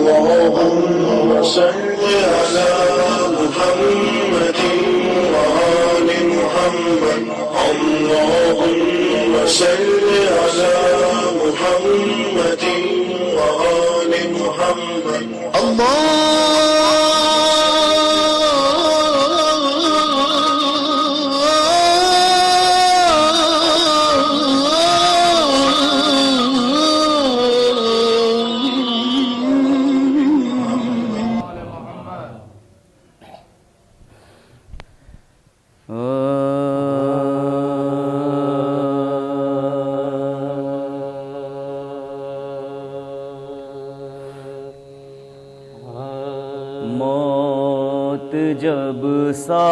اللهم صل على محمد وآل محمد اللهم صل على محمد وآل محمد موت جب صاحب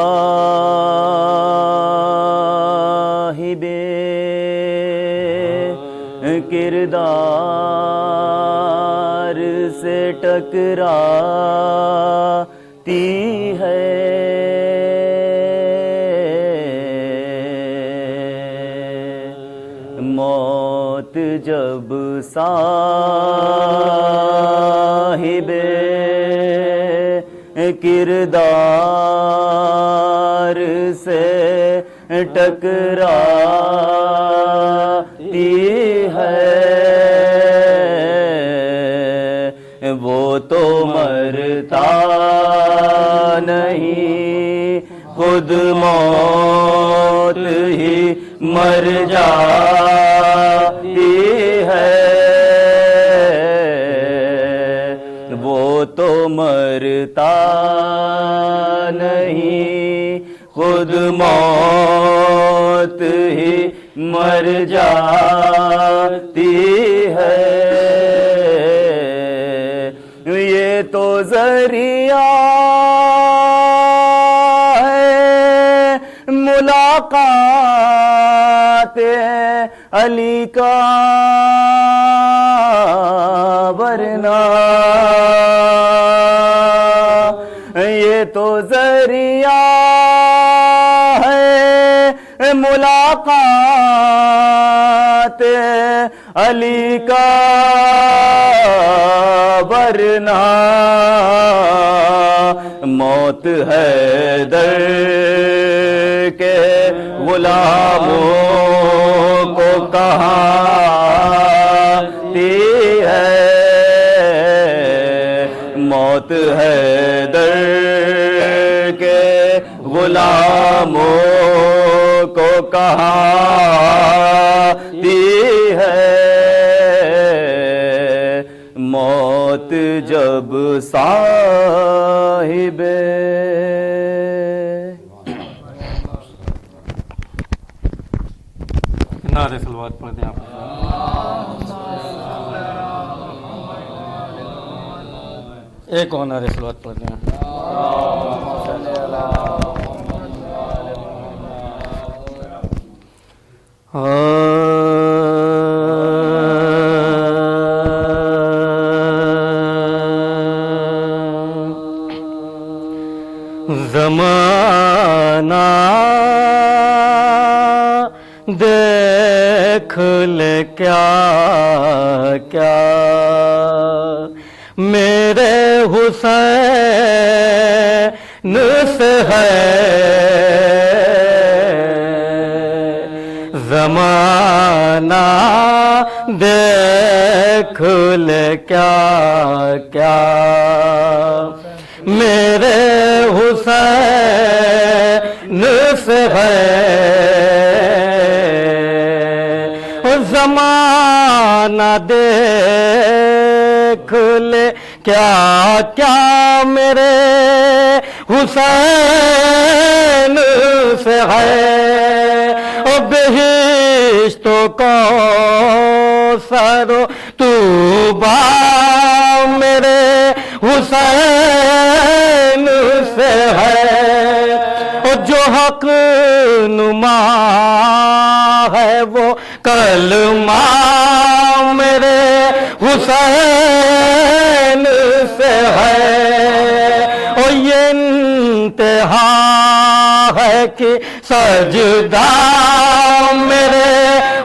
کردار سے ٹکراتی ہے، موت جب صاحب کردار سے ٹکراتی ہے، وہ تو مرتا نہیں، خود موت ہی مر جاتی ہے، وہ تو مرتا نہیں، خود موت ہی مر جاتی ہے، یہ تو ذریعہ ہے ملاقات علی کا، ورنہ یہ تو ذریعہ ہے ملاقات علی کا، ورنہ موت حیدر کے غلاموں کو کہاتی ہے، موت حیدر کے غلاموں کو کہاتی ہے، موت جب صاحب نعرے صلوات پڑھ دیں آپ. ایک اور نعرے صلوات پڑھ دیں. زمانہ دیکھ لے کیا کیا میرے حسین سے ہے، زمانہ دیکھ لے کیا کیا میرے حسین سے ہے، زمانہ دیکھ لے کیا کیا میرے حسین سے ہے، او بہشت و کوثر و طوبیٰ میرے حسین سے ہے، اور جو حق نما ہے وہ کلمہ میرے حسین سے ہے، اور یہ انتہا ہے کہ سجدہ میرے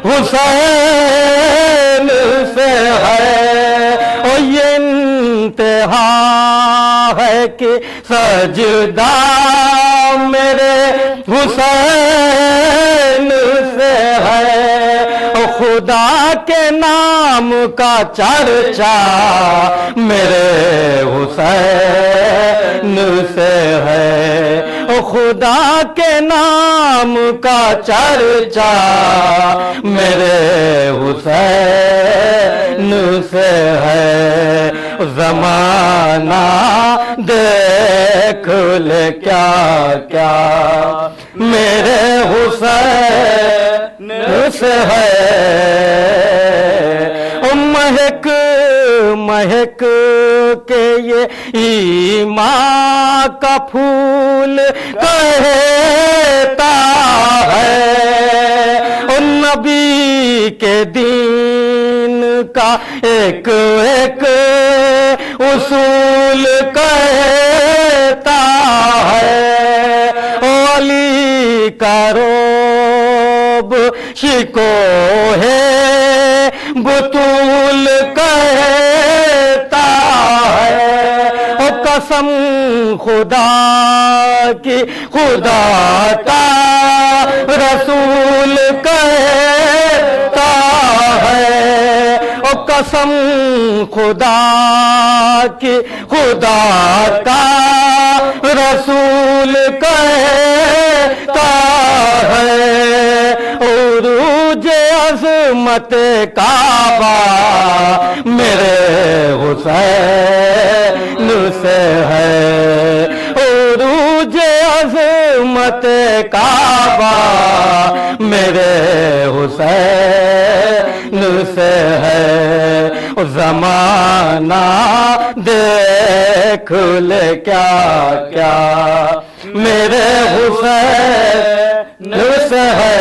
حسین سے ہے، اور یہ انتہا ہاں ہے کہ سجدہ میرے حسین سے ہے، خدا کے نام کا چرچا میرے حسین سے ہے، خدا کے نام کا چرچا میرے حسین سے ہے، زمانہ دیکھ لے کیا کیا میرے حسین سے ہے، مہک مہک کے یہ ایمان کا پھول کہتا ہے، ان نبی کے دین کا ایک ایک اصول کہتا ہے، علی کا روب شکو ہے بطول کہتا ہے، قسم خدا کی خدا کا رسول کہتا ہے، قسم خدا کی خدا کا رسول کہتا ہے، عروج عظمت کعبہ میرے حسین سے ہے، عروج عظمت کعبہ میرے حسین سے ہے، زمانہ دیکھ لے کیا کیا میرے حسین سے ہے،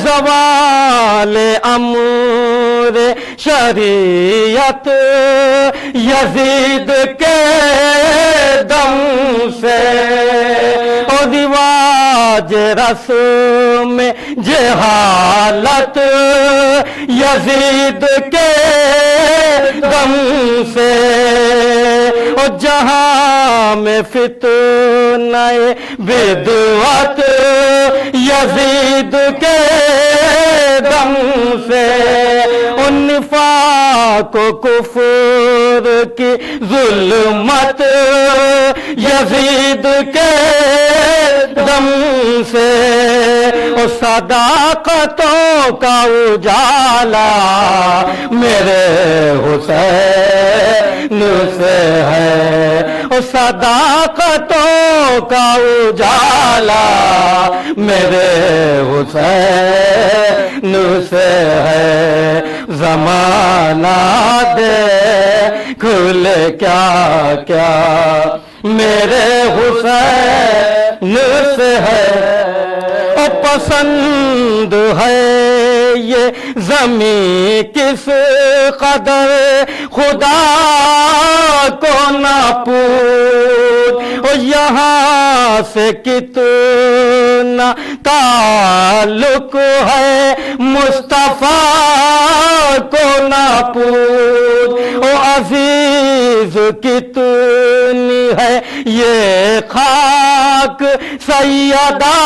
زوال امر شریعت یزید کے دم سے، رواج رسم جہالت یزید کے دم سے، جہاں میں فتنہ بدعت یزید کے دم سے، نفاق و کفر کی ظلمت یزید کے دم سے، صداقتوں کا اجالا میرے حسین سے ہے، صداقتوں کا اجالا میرے حسین سے ہے، زمانہ دیکھ لے کیا کیا میرے حسین سے ہے، پسند ہے یہ زمین کس قدر خدا کو نہ پوچھ، یہاں سے کتنا تعلق ہے مصطفیٰ کو نہ پوچھ، عزیز کتنی ہے یہ خاک سیدہ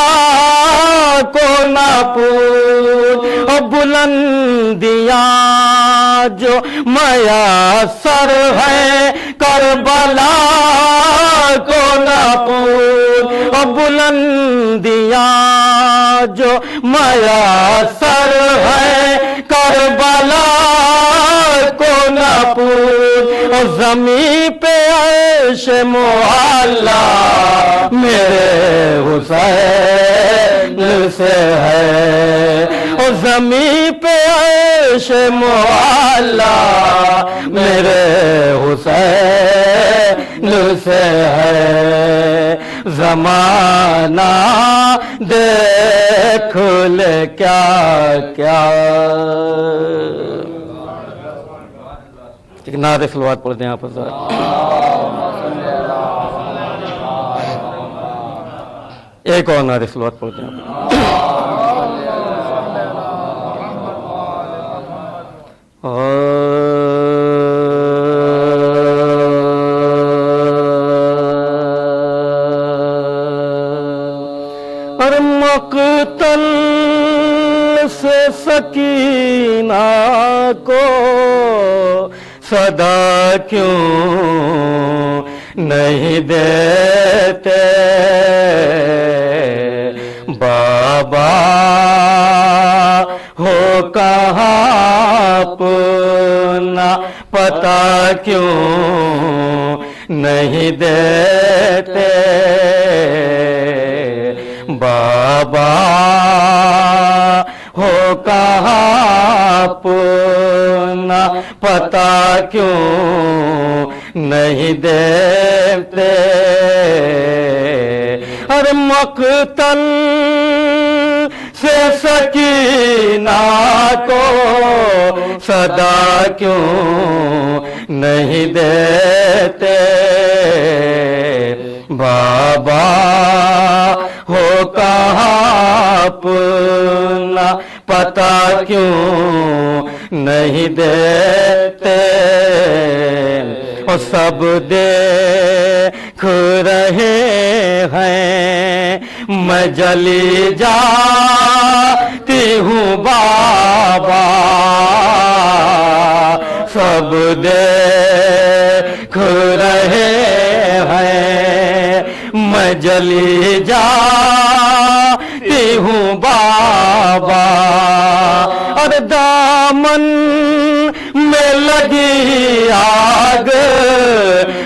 کو نہ پوچھ، بلندیاں جو میسر ہے کربلا کو نہ پوچھ، بلندیاں جو میسر ہے کربلا کو نہ پوچھ، زمین پہ عیش معلا میرے حسین سے ہے، زمین پہ عیش معلا میرے حسین سے ہے، زمانہ دیکھ لے کیا کیا۔ ایک نعت صلوات پڑھتے ہیں آپ حضرات۔ ایک اور نعت صلوات پڑھتے ہیں آپ۔ کو صدا کیوں نہیں دیتے بابا ہو کہاں اپنا پتہ کیوں نہیں دیتے بابا ہو کہاں اپنا پتہ کیوں نہیں دیتے ہر مقتل سے سکینہ کو صدا کیوں نہیں دیتے بابا ہو کہاں اپنا پتہ کیوں نہیں دیتے اور سب دیکھ رہے ہیں میں جلی جاتی ہوں بابا سب دیکھ رہے ہیں میں جلی جاتی ہوں بابا اور دامن میں لگی آگ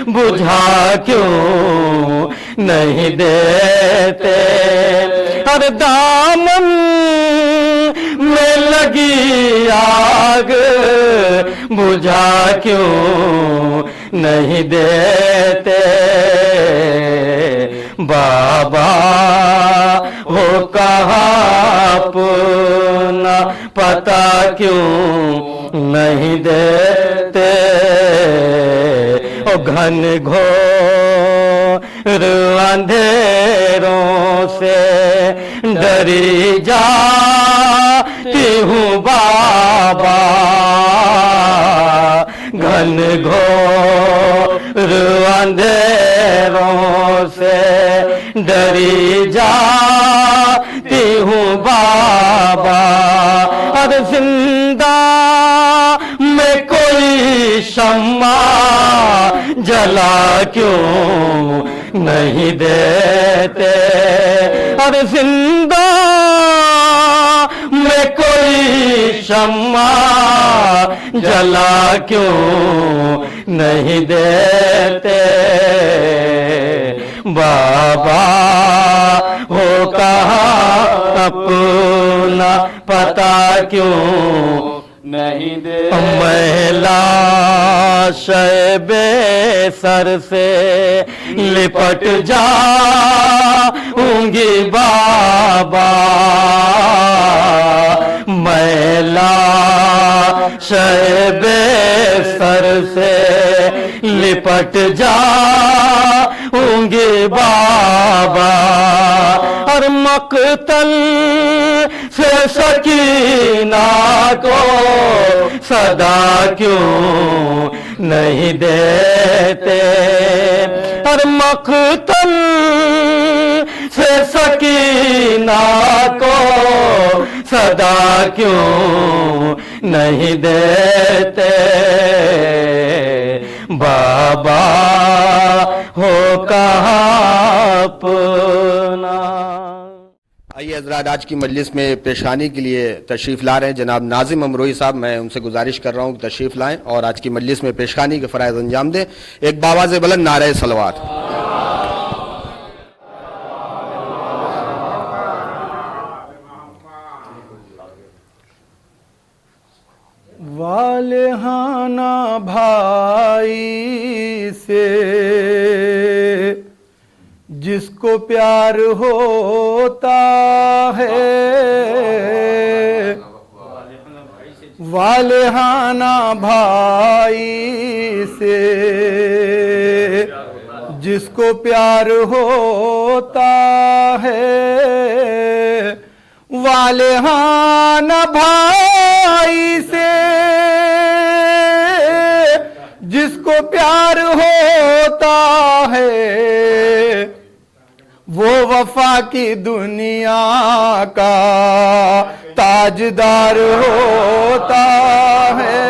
بجھا کیوں نہیں دیتے ہر دامن میں لگی آگ بجھا کیوں نہیں دیتے بابا ہو کہاں اپنا پتہ کیوں نہیں دیتے او گھن گھور اندھیروں سے ڈری جاتی ہوں بابا گھن گھور اندھیروں سے ڈری جاتی ہوں بابا اور زندہ میں کوئی شمع جلا کیوں نہیں دیتے اور زندہ میں کوئی شمع جلا کیوں نہیں دیتے بابا ہو کہاں اپنا پتہ کیوں نہیں دے میں لاش بے سر سے لپٹ جاؤں گی بابا میں لاش بے سر سے لپٹ جاؤں گی بابا اور مقتل سے سکینہ کو صدا کیوں نہیں دیتے اور مقتل سے سکینہ کو صدا کیوں نہیں دیتے بابا ہو کہاں اپنا آئیے حضرات آج کی مجلس میں پیشانی کے لیے تشریف لا رہے ہیں جناب ناظم امروہی صاحب میں ان سے گزارش کر رہا ہوں کہ تشریف لائیں اور آج کی مجلس میں پیشانی کے فرائض انجام دیں ایک باواز بلند نعرہ صلوات والہانہ بھائی سے جس کو پیار ہوتا ہے والہانہ بھائی سے جس کو پیار ہوتا ہے والہانہ بھائی سے جس کو پیار ہوتا ہے وہ وفا کی دنیا کا تاجدار ہوتا ہے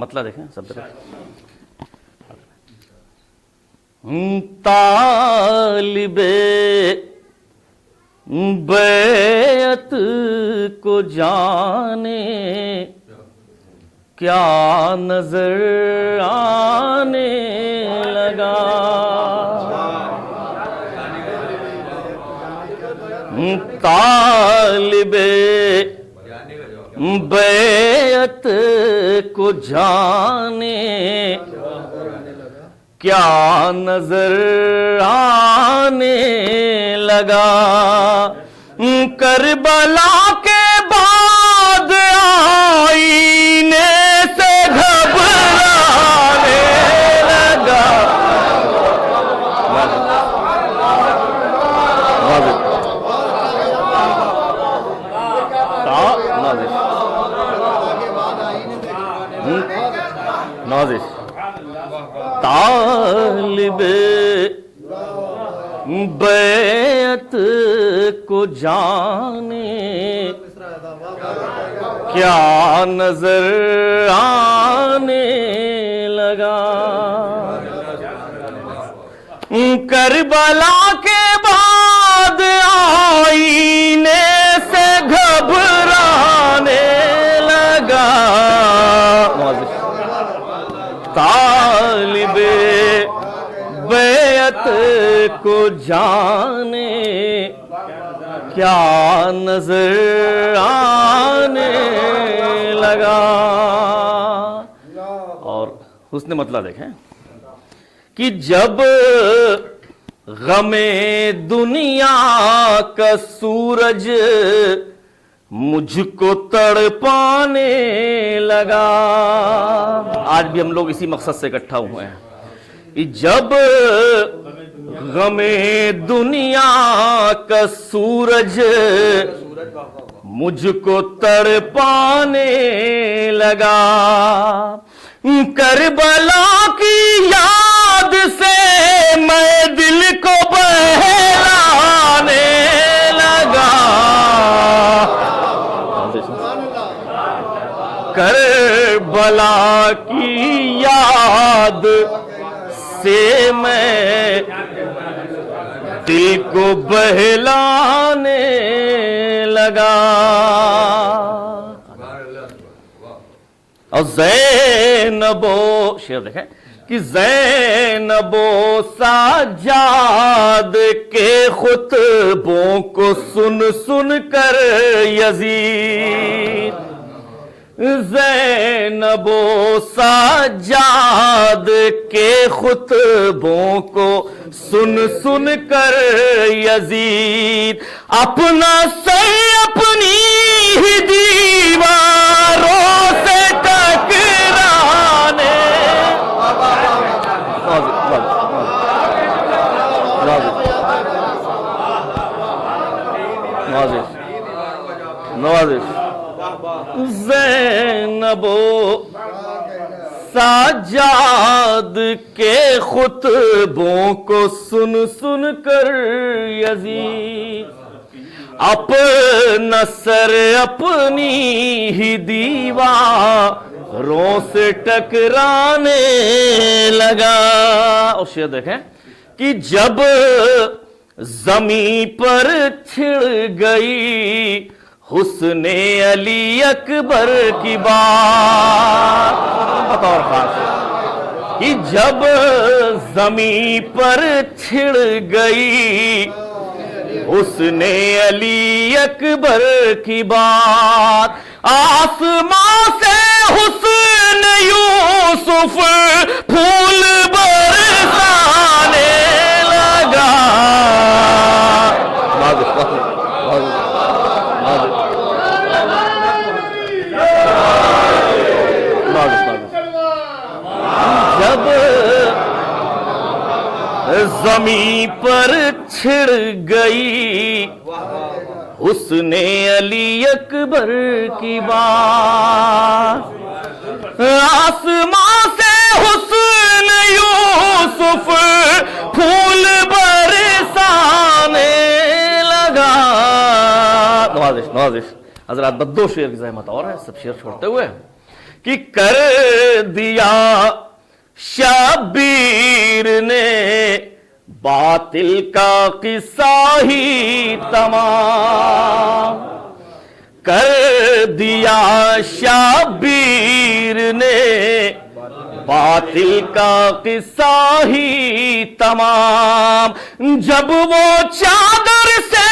مطلب دیکھیں سب سے طالب بیعت کو جانے کیا نظر آنے لگا، طالب بیعت کو جانے کیا نظر آنے لگا، کربلا کے بعد آئینے سے گھبرانے لگا، نازش طالب بیعت کو جانے کیا نظر آنے لگا، کربلا کے بعد آئینے سے گھبرانے لگا، طالب بیعت کو جانے کیا نظر آنے لگا۔ اور حسن مطلب دیکھیں کہ جب غم دنیا کا سورج مجھ کو تڑپانے لگا، آج بھی ہم لوگ اسی مقصد سے اکٹھا ہوئے ہیں، جب غم دنیا کا سورج مجھ کو تڑپانے لگا، کربلا کی یاد سے میں دل کو بہلانے لگا، کربلا کی یاد سے میں دل کو بہلانے لگا، اور زینب و شعر دیکھیں کہ زینب و سجاد کے خطبوں کو سن سن کر یزید، زینب و سجاد کے خطبوں کو سن سن کر یزید اپنا سر اپنی ہی دیواروں سے ٹکرانے، نوازش زینب و سجاد کے خطبوں کو سن سن کر یزید اپنا سر اپنی ہی دیواروں سے ٹکرانے لگا۔ اور شعر دیکھیں کہ جب زمین پر چھڑ گئی حسن علی اکبر کی بات، بطور خاص کہ جب زمین پر چھڑ گئی حسن علی اکبر کی بات، آسمان سے حسن یوسف پھول برسانے لگا، جب زمین پر چھڑ گئی حسن علی اکبر کی بات، آسمان سے حسن یوسف پھول برسانے لگا۔ نوازش حضرات بدو شعر کی زحمت اور ہے، سب شعر چھوڑتے ہوئے کہ کر دیا شبیر نے باطل کا قصہ ہی تمام، کر دیا شبیر نے باطل کا قصہ ہی تمام، جب وہ چادر سے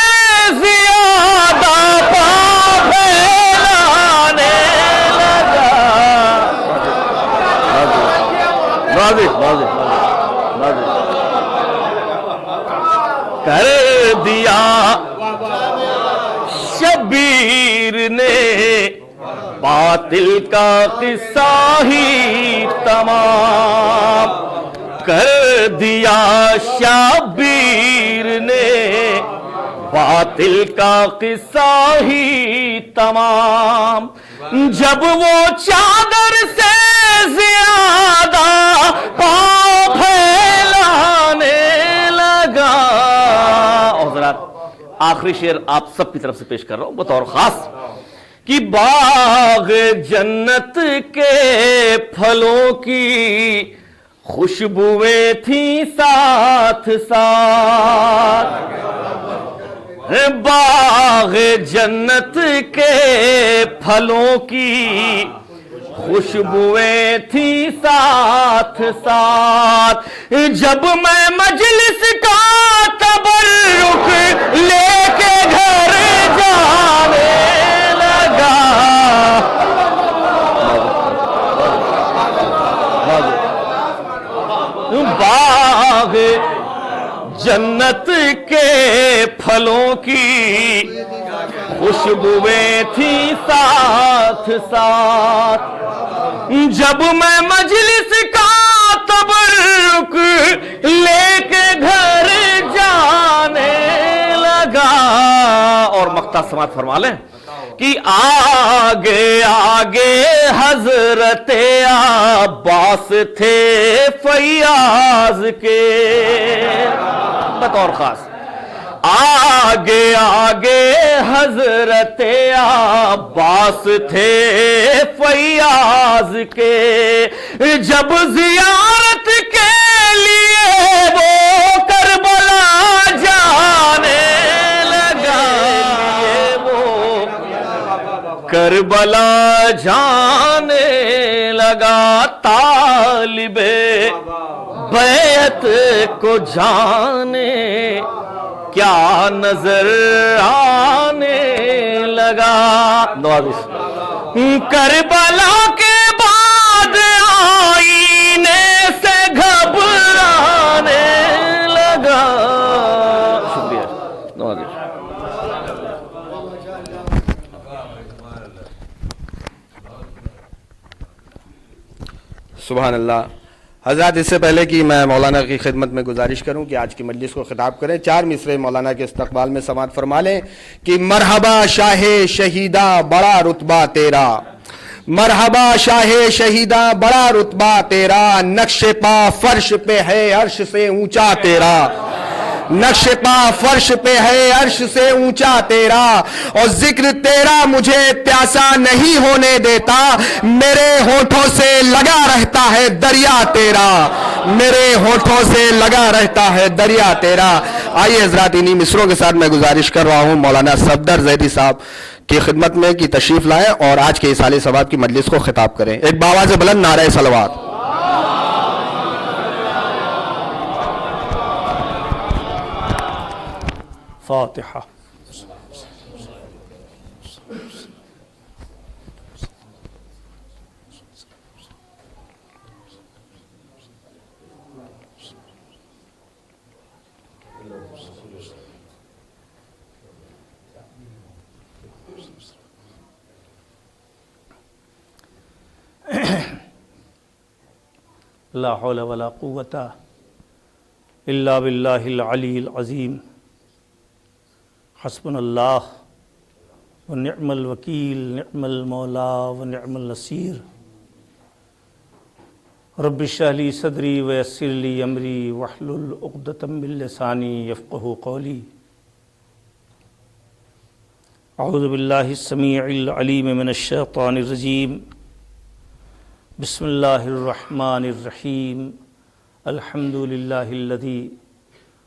زیادہ پاؤں پھیلانے لگا، کر دیا شبیر نے باطل کا قصہ ہی تمام، کر دیا شبیر نے باطل کا قصہ ہی تمام، جب وہ چادر سے زیادہ پاؤں پھیلانے لگا۔ اور حضرات آخری شعر آپ سب کی طرف سے پیش کر رہا ہوں بطور خاص، کہ باغ جنت کے پھلوں کی خوشبوئیں تھیں ساتھ ساتھ، باغ جنت کے پھلوں کی خوشبوئیں تھیں ساتھ ساتھ، جب میں مجلس کا تبرک لے کے گھر جانے لگا، باغ جنت کے پھلوں کی خوشبوئیں تھیں ساتھ ساتھ، جب میں مجلس کا تبرک لے کے گھر جانے لگا۔ اور مقطع سماعت فرما لیں کہ آگے آگے حضرت عباس تھے فیاض کے، بطور خاص آگے آگے حضرت عباس تھے فیاض کے، جب زیارت کے لیے وہ کربلا جانے لگا، وہ کربلا جانے لگا، طالب بیعت کو جانے کیا نظر آنے لگا۔ کربلا کے بعد آئینے سے گھبرانے لگا۔ شکریہ نوازش۔ سبحان اللہ۔ حضرات اس سے پہلے کہ میں مولانا کی خدمت میں گزارش کروں کہ آج کی مجلس کو خطاب کریں، 4 مصرے مولانا کے استقبال میں سماعت فرما لیں کہ مرحبا شاہ شہیدہ بڑا رتبہ تیرا، مرحبا شاہ شہیدہ بڑا رتبہ تیرا، نقش پا فرش پہ ہے عرش سے اونچا تیرا، نقش پا فرش پہ ہے عرش سے اونچا تیرا، اور ذکر تیرا مجھے پیاسا نہیں ہونے دیتا، میرے ہونٹوں سے لگا رہتا ہے دریا تیرا، میرے ہونٹوں سے لگا رہتا ہے دریا تیرا۔ آئیے حضرات انہی مصروں کے ساتھ میں گزارش کر رہا ہوں مولانا صفدر زیدی صاحب کی خدمت میں کی تشریف لائیں اور آج کے اصالِ ثواب کی مجلس کو خطاب کریں۔ ایک باواز بلند نعرہ صلوات۔ فاتحہ۔ لا حول ولا قوة الا باللہ العلی العظیم، حسبنا اللہ ونعم الوکیل، نعم المولا ونعم النصیر۔ رب اشرح لی صدری ویسر لی امری واحلل عقدۃ من لسانی یفقہوا قولی۔ اعوذ باللہ السمیع العلیم من الشیطان الرجیم، بسم اللہ الرحمن الرحیم الحمد للہ الذی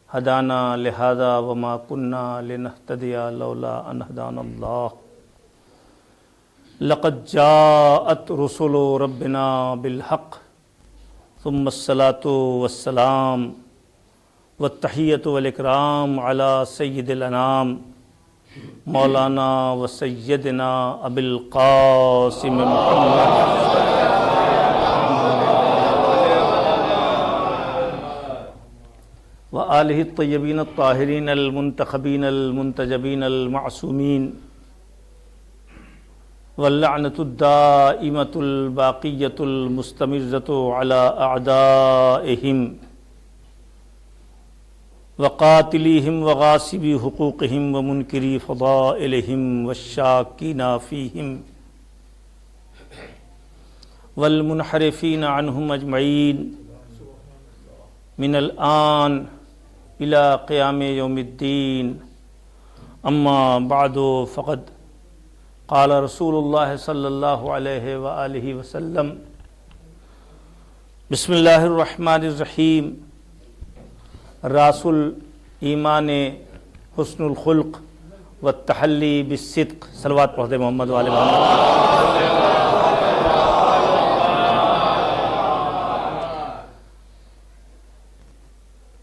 ہدانا لہذا وما کننا لنہتدی لولا ان ہدانا اللہ لقد جاءت رسل ربنا بالحق ثم الصلاة والسلام والتحیۃ والاکرام علی سید الانام مولانا و سیدنا ابی القاسم محمد وآلہ الطیبین الطاہرین المنتخبین المنتجبین المعصومین واللعنۃ الدائمۃ الباقیۃ المستمرۃ علی اعدائہم وقاتلیہم وغاصبی حقوقہم ومنکری فضائلہم والشاکین فیہم والمنحرفین عنہم اجمعین من الآن الى قیام یوم الدین اما بعد فقد قال رسول اللہ صلی اللہ علیہ وآلہ وسلم بسم اللہ الرحمن الرحیم راس الایمان حسن الخلق والتحلی بالصدق صلوات پڑھ دے محمد وآل محمد۔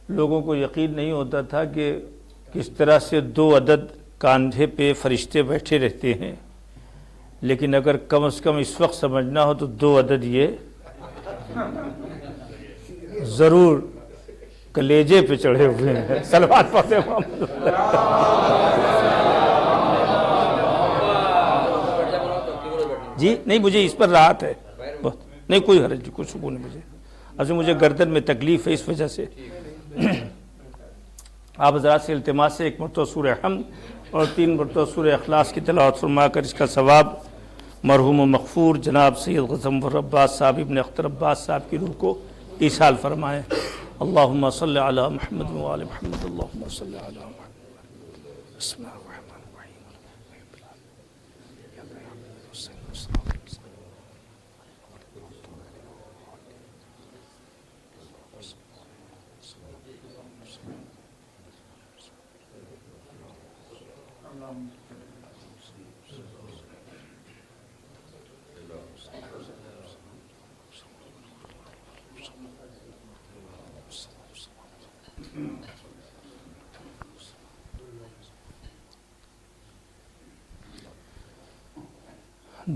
لوگوں کو یقین نہیں ہوتا تھا کہ کس طرح سے 2 عدد کاندھے پہ فرشتے بیٹھے رہتے ہیں، لیکن اگر کم از کم اس وقت سمجھنا ہو تو 2 عدد یہ ضرور کلیجے پہ چڑھے ہوئے ہیں۔ صلوات پڑھتے محمد۔ جی نہیں، مجھے اس پر راحت ہے، نہیں کوئی حرج نہیں، کوئی سکون نہیں مجھے، مجھے گردن میں تکلیف ہے اس وجہ سے۔ آپ حضرات سے التماس سے 1 مرتبہ سورہ حمد اور 3 مرتبہ سورہ اخلاص کی تلاوت فرما کر اس کا ثواب مرحوم و مغفور جناب سید غضنفر عباس صاحب ابن اختر عباس صاحب کی روح کو ایصال فرمائیں۔ اللہم صلی علی محمد و آل محمد، اللہم صلی علی محمد۔ بسم اللہ الرحمن الرحیم۔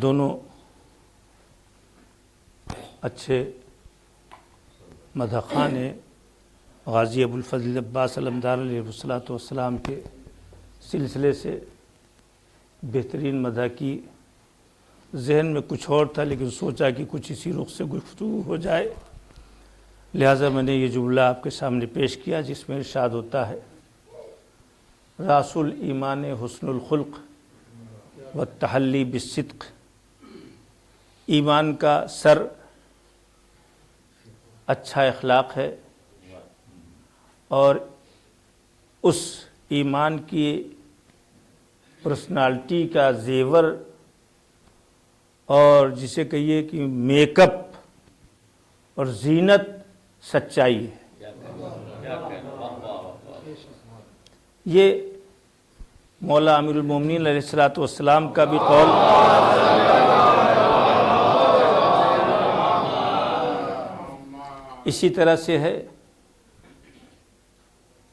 دونوں اچھے مدحخواں نے غازی ابو الفضل عباس علمدار علیہ السلام کے سلسلے سے بہترین مدح کی۔ ذہن میں کچھ اور تھا لیکن سوچا کہ کچھ اسی رخ سے گفتگو ہو جائے، لہٰذا میں نے یہ جملہ آپ کے سامنے پیش کیا جس میں ارشاد ہوتا ہے: راس الایمان حسن الخلق والتحلی بالصدق۔ ایمان کا سر اچھا اخلاق ہے، اور اس ایمان کی پرسنالٹی کا زیور اور جسے کہیے کہ میک اپ اور زینت سچائی ہے۔ یہ مولا امیر المومنین علیہ السلام کا بھی قول اسی طرح سے ہے۔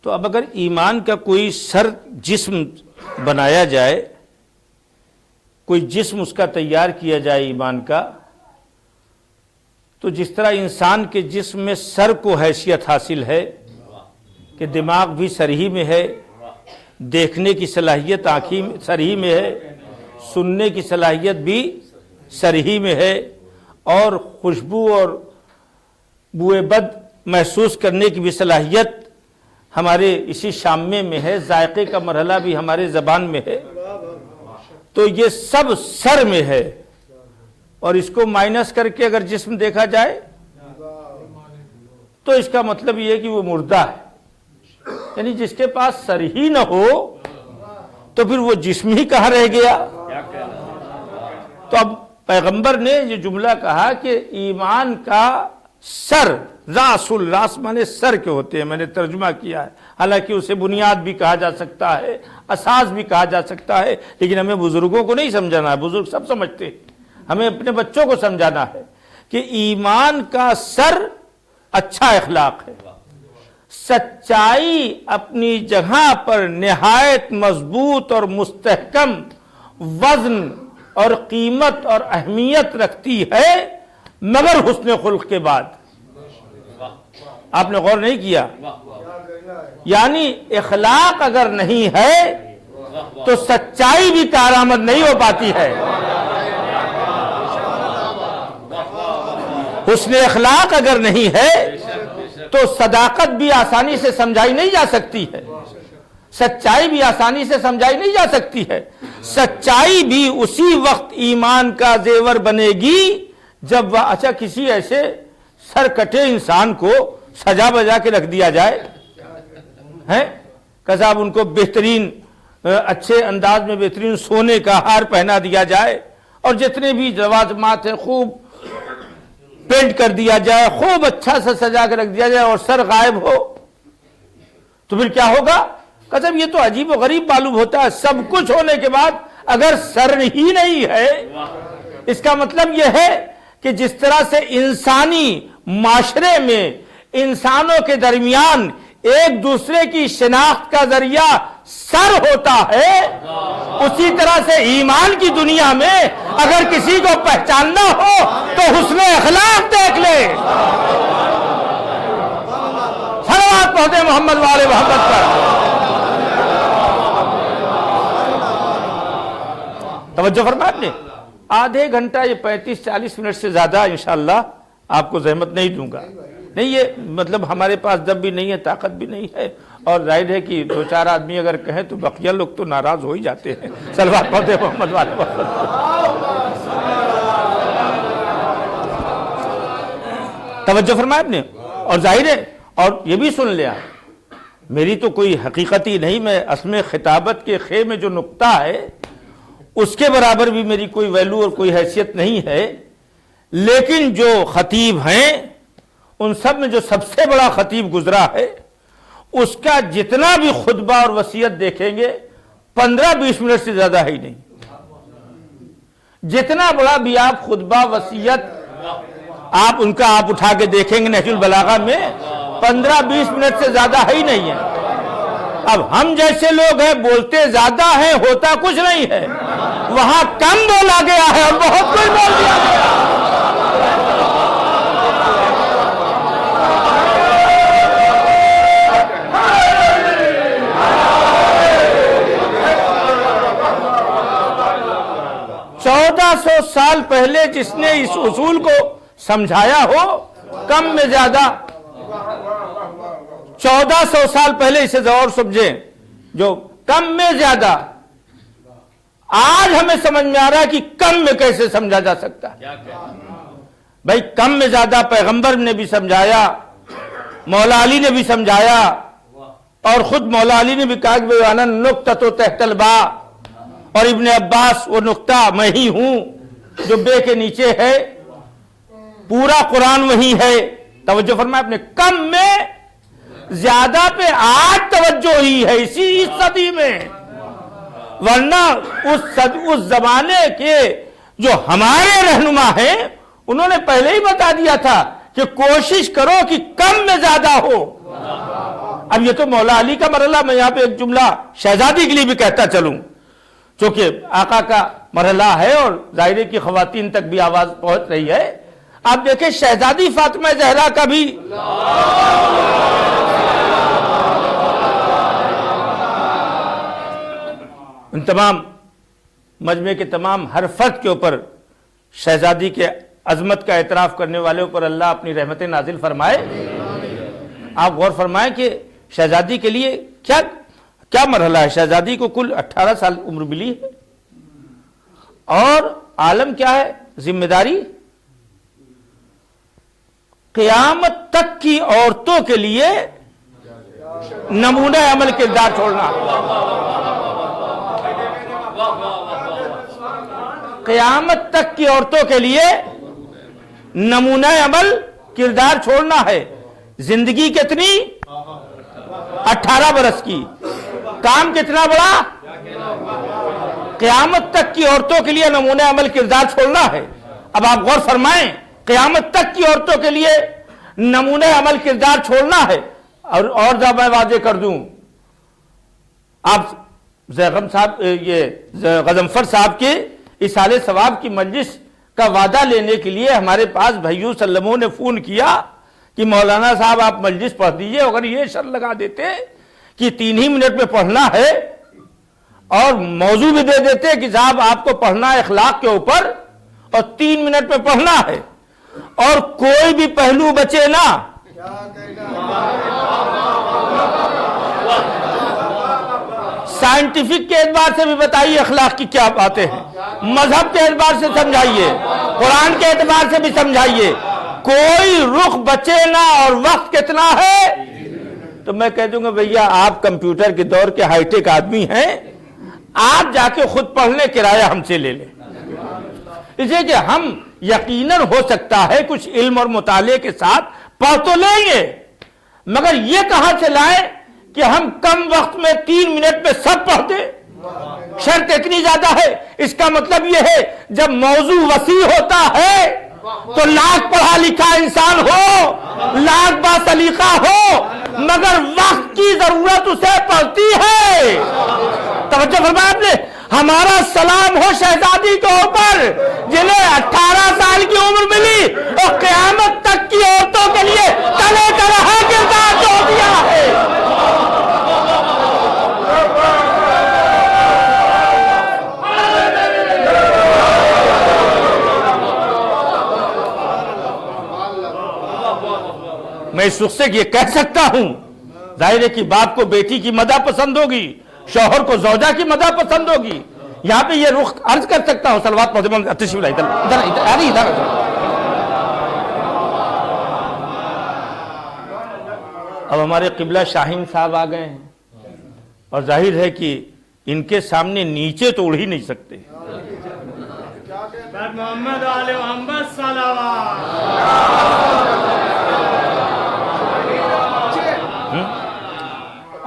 تو اب اگر ایمان کا کوئی سر جسم بنایا جائے، کوئی جسم اس کا تیار کیا جائے ایمان کا، تو جس طرح انسان کے جسم میں سر کو حیثیت حاصل ہے کہ دماغ بھی سر ہی میں ہے، دیکھنے کی صلاحیت سر ہی میں ہے، سننے کی صلاحیت بھی سر ہی میں ہے، اور خوشبو اور بوئے بد محسوس کرنے کی بھی صلاحیت ہمارے اسی شامے میں ہے، ذائقے کا مرحلہ بھی ہمارے زبان میں ہے، تو یہ سب سر میں ہے، اور اس کو مائنس کر کے اگر جسم دیکھا جائے تو اس کا مطلب یہ ہے کہ وہ مردہ ہے، یعنی جس کے پاس سر ہی نہ ہو تو پھر وہ جسم ہی کہاں رہ گیا۔ تو اب پیغمبر نے یہ جملہ کہا کہ ایمان کا سر، راس مانے سر کے ہوتے ہیں، میں نے ترجمہ کیا ہے، حالانکہ اسے بنیاد بھی کہا جا سکتا ہے، اساس بھی کہا جا سکتا ہے، لیکن ہمیں بزرگوں کو نہیں سمجھانا ہے، بزرگ سب سمجھتے ہیں، ہمیں اپنے بچوں کو سمجھانا ہے کہ ایمان کا سر اچھا اخلاق ہے، سچائی اپنی جگہ پر نہایت مضبوط اور مستحکم وزن اور قیمت اور اہمیت رکھتی ہے، مگر حسن خلق کے بعد۔ آپ نے غور نہیں کیا؟ یعنی اخلاق اگر نہیں ہے تو سچائی بھی کارآمد نہیں ہو پاتی ہے، حسن اخلاق اگر نہیں ہے تو صداقت بھی آسانی سے سمجھائی نہیں جا سکتی ہے، سچائی بھی آسانی سے سمجھائی نہیں جا سکتی ہے۔ سچائی بھی اسی وقت ایمان کا زیور بنے گی جب وہ اچھا کسی ایسے سر کٹے انسان کو سجا بجا کے رکھ دیا جائے ہیں کہ صاحب ان کو بہترین اچھے انداز میں بہترین سونے کا ہار پہنا دیا جائے اور جتنے بھی لوازمات ہیں خوب پینٹ کر دیا جائے، خوب اچھا سا سجا کے رکھ دیا جائے اور سر غائب ہو تو پھر کیا ہوگا؟ قسم یہ تو عجیب و غریب معلوم ہوتا ہے۔ سب کچھ ہونے کے بعد اگر سر ہی نہیں ہے، اس کا مطلب یہ ہے کہ جس طرح سے انسانی معاشرے میں انسانوں کے درمیان ایک دوسرے کی شناخت کا ذریعہ سر ہوتا ہے، اسی طرح سے ایمان کی دنیا میں اگر کسی کو پہچاننا ہو تو حسن اخلاق دیکھ لے۔ صلوات پڑھتے محمد والے محمد پر۔ توجہ فرمائیں آپ نے، آدھے گھنٹہ یہ 35-40 منٹ سے زیادہ انشاءاللہ آپ کو زحمت نہیں دوں گا، نہیں یہ مطلب ہمارے پاس دم بھی نہیں ہے، طاقت بھی نہیں ہے، اور ظاہر ہے کہ 2-4 آدمی اگر کہیں تو بقیہ لوگ تو ناراض ہو ہی جاتے ہیں۔ صلوات پڑھتے محمد والے محمد۔ توجہ فرمائیں آپ نے، اور ظاہر ہے اور یہ بھی سن لیا، میری تو کوئی حقیقت ہی نہیں، میں اسم خطابت کے خے میں جو نقطہ ہے اس کے برابر بھی میری کوئی ویلو اور کوئی حیثیت نہیں ہے، لیکن جو خطیب ہیں ان سب میں جو سب سے بڑا خطیب گزرا ہے اس کا جتنا بھی خطبہ اور وصیت دیکھیں گے 15-20 منٹ سے زیادہ ہے ہی نہیں، جتنا بڑا بھی آپ خطبہ وصیت آپ ان کا آپ اٹھا کے دیکھیں گے نہج البلاغہ میں 15-20 منٹ سے زیادہ ہے ہی نہیں ہے۔ اب ہم جیسے لوگ ہیں بولتے زیادہ ہیں، ہوتا کچھ نہیں ہے، وہاں کم بولا گیا ہے اور بہت کچھ بول دیا گیا۔ چودہ 100 سال پہلے جس نے اس اصول کو سمجھایا ہو، کم میں زیادہ 1400 سال پہلے اسے اور سمجھیں، جو کم میں زیادہ، آج ہمیں سمجھ میں آ رہا ہے کہ کم میں کیسے سمجھا جا سکتا ہے۔ بھائی کم میں زیادہ پیغمبر نے بھی سمجھایا، مولا علی نے بھی سمجھایا، اور خود مولا علی نے بھی کہا کہ وانا نقطۃ تحت الباء، اور ابن عباس وہ نقطہ میں ہی ہوں جو بے کے نیچے ہے، پورا قرآن وہی ہے۔ توجہ فرمائے اپنے کم میں زیادہ پہ آج توجہ ہی ہے اسی صدی میں، ورنہ اس زمانے کے جو ہمارے رہنما ہیں انہوں نے پہلے ہی بتا دیا تھا کہ کوشش کرو کہ کم میں زیادہ ہو۔ اب یہ تو مولا علی کا مرحلہ، میں یہاں پہ ایک جملہ شہزادی کے لیے بھی کہتا چلوں، چونکہ آقا کا مرحلہ ہے اور ظاہر کی خواتین تک بھی آواز پہنچ رہی ہے۔ آپ دیکھیں شہزادی فاطمہ زہرا کا بھی ان تمام مجمع کے تمام ہر فرد کے اوپر شہزادی کے عظمت کا اعتراف کرنے والے پر اللہ اپنی رحمتیں نازل فرمائے۔ آپ غور فرمائیں کہ شہزادی کے لیے کیا مرحلہ ہے۔ شہزادی کو کل 18 سال عمر ملی ہے، اور عالم کیا ہے، ذمہ داری قیامت تک کی عورتوں کے لیے نمونہ عمل کردار چھوڑنا۔ قیامت تک کی عورتوں کے لیے نمونہ عمل کردار چھوڑنا ہے. زندگی کتنی؟ 18 برس کی. کام کتنا بڑا؟ قیامت تک کی عورتوں کے لیے نمونہ عمل کردار چھوڑنا ہے. اب آپ غور فرمائیں, قیامت تک کی عورتوں کے لیے نمونہ عمل کردار چھوڑنا ہے. اور جب میں واضح کر دوں, آپ زیغم صاحب, یہ غضنفر صاحب کے اصالِ ثواب کی مجلس کا وعدہ لینے کے لیے ہمارے پاس بھائیوں سلموں نے فون کیا کہ مولانا صاحب آپ مجلس پڑھ دیجئے. اگر یہ شرط لگا دیتے کہ 3 ہی منٹ میں پڑھنا ہے اور موضوع بھی دے دیتے کہ صاحب آپ کو پڑھنا ہے اخلاق کے اوپر اور 3 منٹ میں پڑھنا ہے اور کوئی بھی پہلو بچے نہ, سائنٹیفک کے اعتبار سے بھی بتائیے اخلاق کی کیا باتیں ہیں, مذہب کے اعتبار سے سمجھائیے, قرآن کے اعتبار سے بھی سمجھائیے, کوئی رخ بچے نہ, اور وقت کتنا ہے. تو میں کہہ دوں گا بھیا آپ کمپیوٹر کے دور کے ہائی ٹیک آدمی ہیں, آپ جا کے خود پڑھ لیں, کرایہ ہم سے لے لیں. اس لیے کہ ہم یقیناً ہو سکتا ہے کچھ علم اور مطالعے کے ساتھ پڑھ تو لیں گے, مگر یہ کہاں سے لائیں کہ ہم کم وقت میں 3 منٹ میں سب پڑھ دیں. شرط اتنی زیادہ ہے. اس کا مطلب یہ ہے جب موضوع وسیع ہوتا ہے تو لاکھ پڑھا لکھا انسان ہو, لاکھ با سلیقہ ہو, مگر وقت کی ضرورت اسے پڑتی ہے. توجہ فرمایا آپ نے. ہمارا سلام ہو شہزادی کے اوپر جنہیں 18 سال کی عمر ملی اور قیامت تک کی عورتوں کے لیے طرح طرح کردار چھوڑ دیا ہے. میں اس رخ سے یہ کہہ سکتا ہوں, ظاہر ہے کہ باپ کو بیٹی کی مدح پسند ہوگی, شوہر کو زوجہ کی مدح پسند ہوگی. یہاں پہ یہ رخ عرض کر سکتا ہوں. صلوات پڑھتے تشریف لائیں ادھر. اب ہمارے قبلہ شاہین صاحب آ گئے ہیں اور ظاہر ہے کہ ان کے سامنے نیچے تو اڑ ہی نہیں سکتے. محمد آل محمد صلوات.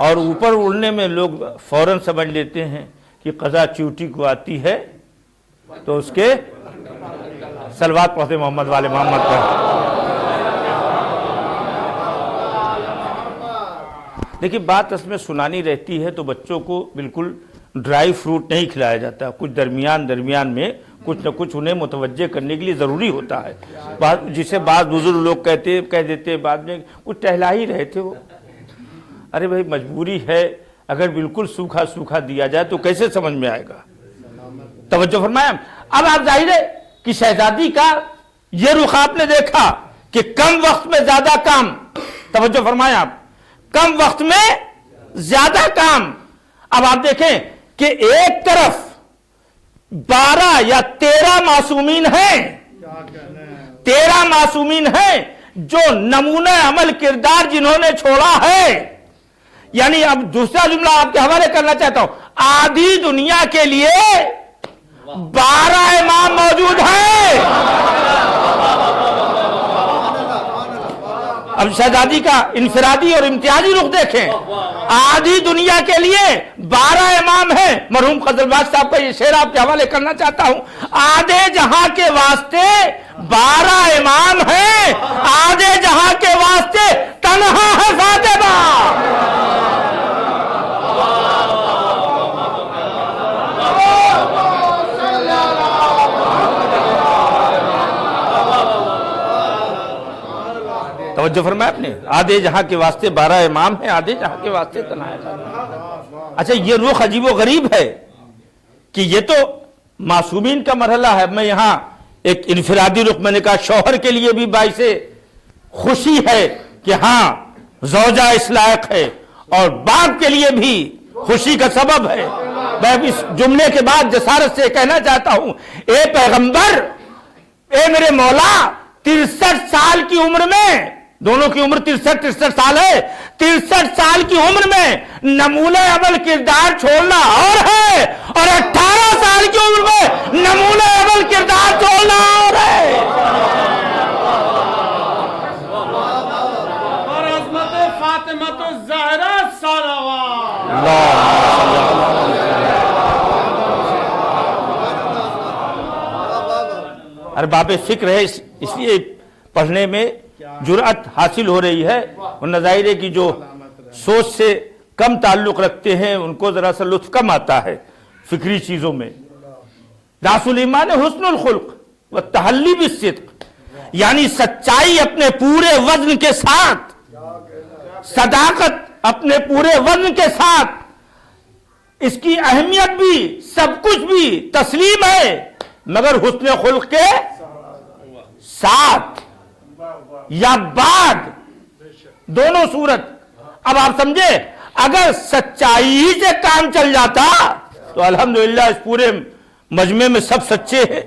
اور اوپر اڑنے میں لوگ فوراً سمجھ لیتے ہیں کہ قضا چیوٹی کو آتی ہے تو اس کے صلوات پڑھتے محمد والے محمد پر. دیکھیے بات اس میں سنانی رہتی ہے تو بچوں کو بالکل ڈرائی فروٹ نہیں کھلایا جاتا, کچھ درمیان میں کچھ نہ کچھ انہیں متوجہ کرنے کے لیے ضروری ہوتا ہے. جسے بعض بزرگ لوگ کہہ دیتے بعد میں کچھ ٹہلا ہی رہے تھے وہ. ارے بھائی مجبوری ہے, اگر بالکل سوکھا دیا جائے تو کیسے سمجھ میں آئے گا. توجہ فرمایا. اب آپ ظاہر ہے کہ شہزادی کا یہ رخ آپ نے دیکھا کہ کم وقت میں زیادہ کام. توجہ فرمایا آپ, کم وقت میں زیادہ کام. اب آپ دیکھیں کہ ایک طرف 12 یا 13 معصومین ہیں, 13 معصومین ہیں جو نمونہ عمل کردار جنہوں نے چھوڑا ہے. یعنی اب دوسرا جملہ آپ کے حوالے کرنا چاہتا ہوں, آدھی دنیا کے لیے 12 امام موجود ہیں. اب شہزادی کا انفرادی اور امتیازی رخ دیکھیں. آدھی دنیا کے لیے 12 امام ہیں. مرحوم قزلباش صاحب کا یہ شعر آپ کے حوالے کرنا چاہتا ہوں. آدھے جہاں کے واسطے 12 امام ہیں, آدھے جہاں کے واسطے تنہا ہے فاطمہ. توجہ فرمایا آپ نے. آدھے جہاں کے واسطے 12 امام ہیں, آدھے جہاں کے واسطے تنہا ہے. اچھا یہ رخ عجیب و غریب ہے کہ یہ تو معصومین کا مرحلہ ہے. میں یہاں ایک انفرادی رخ میں نے کہا شوہر کے لیے بھی باعث خوشی ہے کہ ہاں زوجہ اس لائق ہے, اور باپ کے لیے بھی خوشی کا سبب ہے. میں اس جملے کے بعد جسارت سے کہنا چاہتا ہوں, اے پیغمبر, اے میرے مولا, 63 سال کی عمر میں, دونوں کی عمر 63 سال ہے, 63 سال کی عمر میں نمونہ عمل کردار چھوڑنا اور ہے، اور 18 سال کی عمر میں نمونہ عمل کردار چھوڑنا اور ہے۔ اور عظمت فاطمہ الزہرا صلوات۔ ارباب فکر ہے، اس لیے پڑھنے میں جرأت حاصل ہو رہی ہے، اور نظائر کی جو سوچ سے کم تعلق رکھتے ہیں ان کو ذرا سا لطف کم آتا ہے فکری چیزوں میں۔ راس الایمان حسن الخلق و تحلی بالصدق، یعنی سچائی اپنے پورے وزن کے ساتھ، صداقت اپنے پورے وزن کے ساتھ، اس کی اہمیت بھی سب کچھ بھی تسلیم ہے، مگر حسن خلق کے ساتھ یا بعد، دونوں صورت۔ اب آپ سمجھے، اگر سچائی ہی سے کام چل جاتا تو الحمدللہ اس پورے مجمع میں سب سچے ہیں،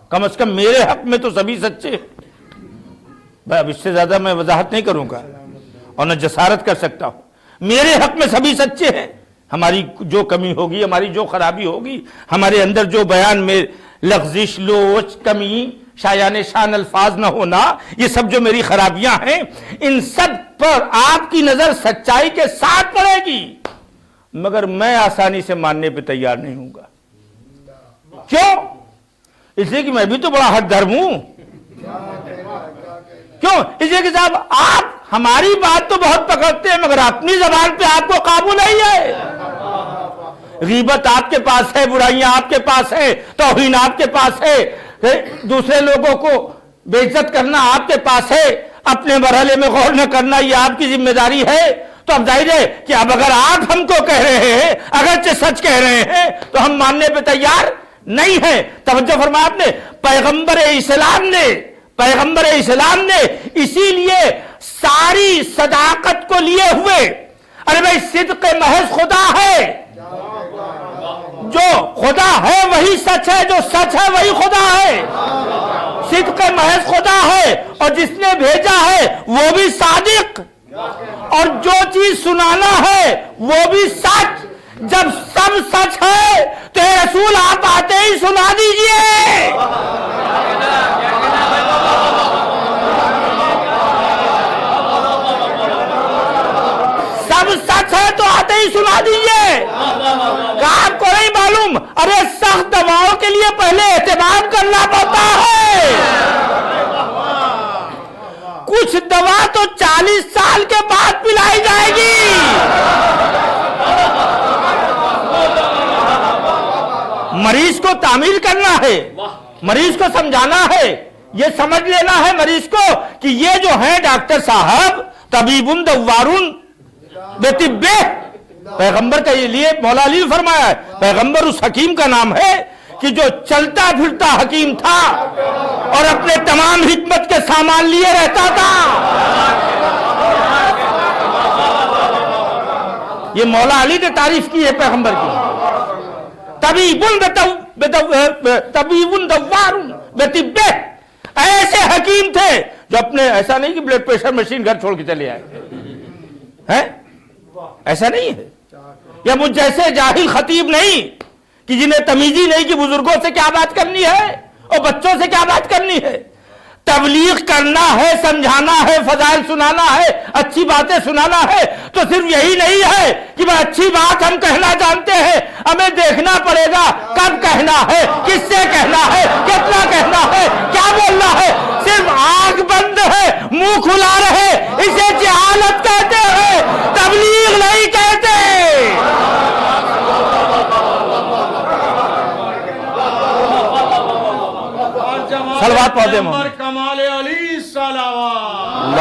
کم از کم میرے حق میں تو سبھی سچے ہیں۔ بھائی اب اس سے زیادہ میں وضاحت نہیں کروں گا اور نہ جسارت کر سکتا ہوں، میرے حق میں سبھی سچے ہیں۔ ہماری جو کمی ہوگی، ہماری جو خرابی ہوگی، ہمارے اندر جو بیان میں لغزش، لوچ، کمی، شایان شان الفاظ نہ ہونا، یہ سب جو میری خرابیاں ہیں، ان سب پر آپ کی نظر سچائی کے ساتھ پڑے گی، مگر میں آسانی سے ماننے پہ تیار نہیں ہوں گا۔ کیوں؟ اس لیے کہ میں بھی تو بڑا حق درم ہوں۔ کیوں؟ اس لیے کہ صاحب آپ ہماری بات تو بہت پکڑتے ہیں، مگر اپنی زبان پہ آپ کو قابو نہیں ہے۔ غیبت آپ کے پاس ہے، برائیاں آپ کے پاس ہے، توہین آپ کے پاس ہے، دوسرے لوگوں کو بے عزت کرنا آپ کے پاس ہے، اپنے مرحلے میں غور نہ کرنا یہ آپ کی ذمہ داری ہے۔ تو اب ظاہر ہے کہ اب اگر آپ ہم کو کہہ رہے ہیں، اگرچہ سچ کہہ رہے ہیں، تو ہم ماننے پہ تیار نہیں ہیں۔ توجہ فرمایا آپ نے، پیغمبر اسلام نے اسی لیے ساری صداقت کو لیے ہوئے، ارے بھائی صدق محض خدا ہے، جو خدا ہے وہی سچ ہے، جو سچ ہے وہی خدا ہے، صدق محض خدا ہے، اور جس نے بھیجا ہے وہ بھی صادق، اور جو چیز سنانا ہے وہ بھی سچ۔ جب سب سچ ہے تو اے رسول آپ آتے ہی سنا دیجئے۔ سب سچ ہے تو آتے ہی سنا دیجئے۔ آپ کو نہیں معلوم، ارے سخت دواؤں کے لیے پہلے اہتمام کرنا پڑتا ہے۔ کچھ دوا تو 40 سال کے بعد پلائی جائے گی۔ مریض کو تعمیر کرنا ہے، مریض کو سمجھانا ہے، یہ سمجھ لینا ہے مریض کو کہ یہ جو ہے ڈاکٹر صاحب طبیب دوار بطبہ، پیغمبر کا یہ لیے مولا علی نے فرمایا ہے، پیغمبر اس حکیم کا نام ہے کہ جو چلتا پھرتا حکیم تھا اور اپنے تمام حکمت کے سامان لیے رہتا تھا۔ یہ مولا علی نے تعریف کی ہے پیغمبر کی، طبیب دوار بطبہ، ایسے حکیم تھے جو اپنے، ایسا نہیں کہ بلڈ پریشر مشین گھر چھوڑ کے چلے آئے، ایسا نہیں ہے، یا مجھ جیسے جاہل خطیب نہیں کہ جنہیں تمیزی نہیں کہ بزرگوں سے کیا بات کرنی ہے اور بچوں سے کیا بات کرنی ہے۔ تبلیغ کرنا ہے، سمجھانا ہے، فضائل سنانا ہے، اچھی باتیں سنانا ہے، تو صرف یہی نہیں ہے کہ وہ اچھی بات ہم کہنا جانتے ہیں، ہمیں دیکھنا پڑے گا کب کہنا ہے، کس سے کہنا ہے، کتنا کہنا ہے، کیا بولنا ہے۔ صرف آنکھ بند ہے، منہ کھلا رہے، اسے جہالت کہتے ہیں، تبلیغ نہیں کہتے۔ صلوات پڑھتے ہیں کمال علی صلوات۔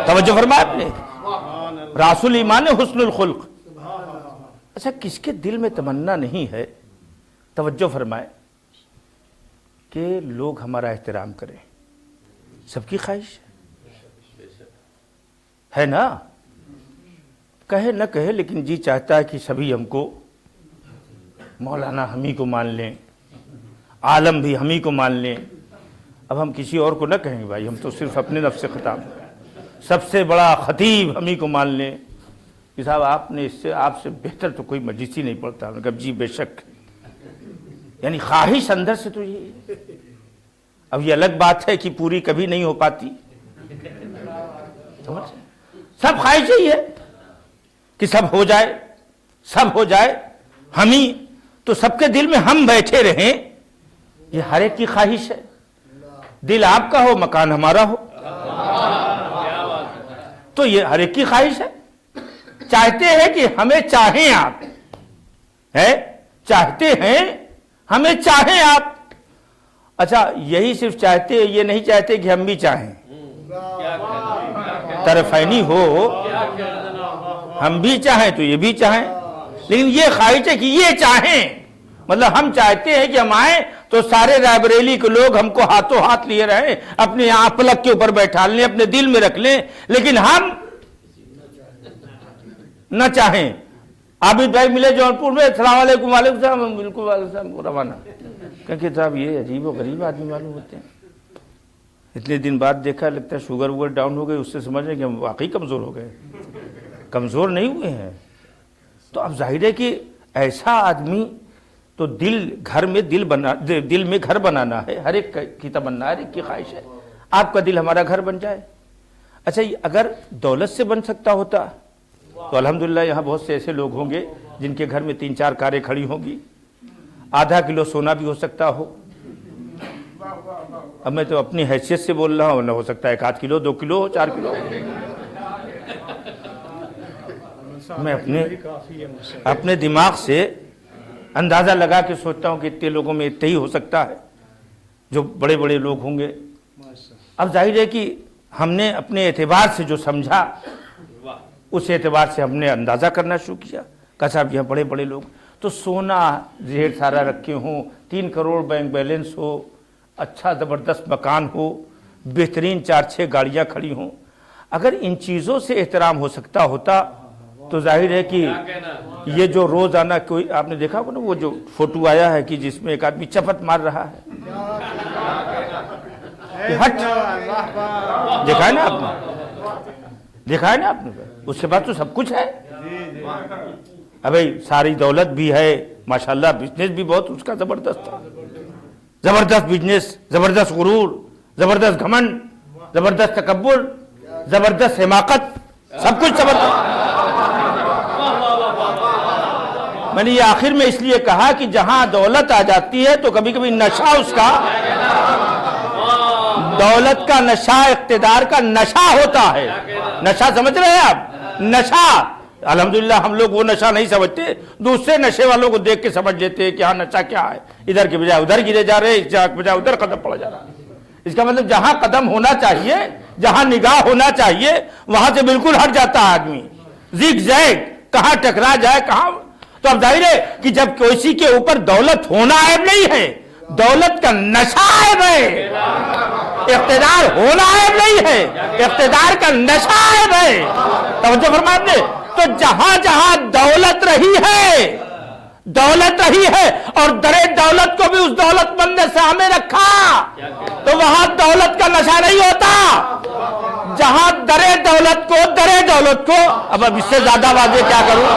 توجہ فرمایا آپ نے، راس الایمان حسن الخلق۔ اچھا کس کے دل میں تمنا نہیں ہے، توجہ فرمائے، کہ لوگ ہمارا احترام کریں؟ سب کی خواہش ہے نا، کہے نہ کہے لیکن جی چاہتا ہے کہ سبھی ہم کو، مولانا ہم ہی کو مان لیں، عالم بھی ہم ہی کو مان لیں۔ اب ہم کسی اور کو نہ کہیں گے بھائی، ہم تو صرف اپنے نفس سے خطاب ہیں۔ سب سے بڑا خطیب ہم ہی کو مان لیں کہ صاحب آپ سے بہتر تو کوئی مجلس ہی نہیں پڑھتا۔ ہم نے کہا جی بے شک، یعنی خواہش اندر سے تو یہ، اب یہ الگ بات ہے کہ پوری کبھی نہیں ہو پاتی، سب خواہش یہی ہے کہ سب ہو جائے، سب ہو جائے، ہم ہی تو سب کے دل میں ہم بیٹھے رہیں، یہ ہر ایک کی خواہش ہے۔ دل آپ کا ہو، مکان ہمارا ہو، تو یہ ہر ایک کی خواہش ہے۔ چاہتے ہیں کہ ہمیں چاہیں آپ، ہے چاہتے ہیں ہمیں چاہیں آپ۔ اچھا یہی صرف چاہتے ہیں، یہ نہیں چاہتے کہ ہم بھی چاہیں، طرفینی ہو، ہم بھی چاہیں تو یہ بھی چاہیں، لیکن یہ خواہش ہے کہ یہ چاہیں، مطلب ہم چاہتے ہیں کہ ہم آئیں تو سارے رائے بریلی کے لوگ ہم کو ہاتھوں ہاتھ لیے رہیں، اپنے یہاں پلک کے اوپر بیٹھا لیں، اپنے دل میں رکھ لیں، لیکن ہم نہ چاہیں۔ عابد بھائی ملے جونپور میں، السلام علیکم، وعلیکم السلام، بالکل وعلیکم السلام، روانہ، کہ صاحب یہ عجیب و غریب آدمی معلوم ہوتے ہیں۔ اتنے دن بعد دیکھا، لگتا ہے شوگر وگر ڈاؤن ہو گئی، اس سے سمجھیں کہ ہم واقعی کمزور ہو گئے۔ کمزور نہیں ہوئے ہیں، تو اب ظاہر ہے کہ ایسا آدمی تو دل میں گھر بنانا ہے، ہر ایک کی تمنا، ہر ایک کی خواہش ہے آپ کا دل ہمارا گھر بن جائے۔ اچھا اگر دولت سے بن سکتا ہوتا تو الحمدللہ یہاں بہت سے ایسے لوگ ہوں گے جن کے گھر میں 3-4 کاریں کھڑی ہوں گی، آدھا کلو سونا بھی ہو سکتا ہو۔ اب میں تو اپنی حیثیت سے بول رہا ہوں، نہ ہو سکتا ہے 1 کلو 2 کلو ہو 4 کلو۔ میں اپنے دماغ سے اندازہ لگا کے سوچتا ہوں کہ اتنے لوگوں میں اتنے ہی ہو سکتا ہے جو بڑے بڑے لوگ ہوں گے۔ اب ظاہر ہے کہ ہم نے اپنے اعتبار سے جو سمجھا، اس اعتبار سے ہم نے اندازہ کرنا شروع کیا، کہا صاحب یہاں بڑے بڑے لوگ، تو سونا ڈھیر سارا رکھے ہوں، 3 کروڑ بینک بیلنس ہو، اچھا زبردست مکان ہو، بہترین 4-6 گاڑیاں کھڑی ہوں، اگر ان چیزوں سے احترام ہو سکتا ہوتا تو ظاہر ہے کہ یہ جو روزانہ کوئی آپ نے دیکھا ہوگا نا، وہ جو فوٹو آیا ہے کہ جس میں ایک آدمی چپت مار رہا ہے، ہٹ، دیکھا ہے نا آپ نے، دیکھا ہے نا آپ نے، اس کے بعد تو سب کچھ ہے۔ ابھی ساری دولت بھی ہے، ماشاءاللہ بزنس بھی بہت اس کا زبردست ہے، زبردست بزنس، زبردست غرور، زبردست گھمنڈ، زبردست تکبر، زبردست حماقت، سب کچھ زبردست۔ میں نے یہ آخر میں اس لیے کہا کہ جہاں دولت آ جاتی ہے تو کبھی کبھی نشہ اس کا، دولت کا نشہ اقتدار کا نشہ ہوتا ہے۔ نشہ سمجھ رہے ہیں آپ؟ نشہ، الحمدللہ ہم لوگ وہ نشہ نہیں سمجھتے، دوسرے نشے والوں کو دیکھ کے سمجھ لیتے ہیں کہ ہاں نشہ کیا ہے، ادھر کے بجائے ادھر گرے جا رہے، اس کے بجائے ادھر قدم پڑا جا رہا۔ اس کا مطلب جہاں قدم ہونا چاہیے، جہاں نگاہ ہونا چاہیے، وہاں سے بالکل ہٹ جاتا ہے آدمی، زگ زیگ، کہاں ٹکرا جائے کہاں۔ تو اب ظاہر ہے کہ جب کسی کے اوپر دولت ہونا عیب نہیں ہے، دولت کا نشہ عیب ہے، اقتدار ہونا عیب نہیں ہے، اقتدار کا نشہ عیب ہے۔ توجہ فرمائیں نے، تو جہاں جہاں دولت رہی ہے، دولت رہی ہے اور درے دولت کو بھی اس دولت مند نے سامنے رکھا تو وہاں دولت کا نشہ نہیں ہوتا۔ جہاں درے دولت کو اب اس سے زیادہ واضح کیا کروں،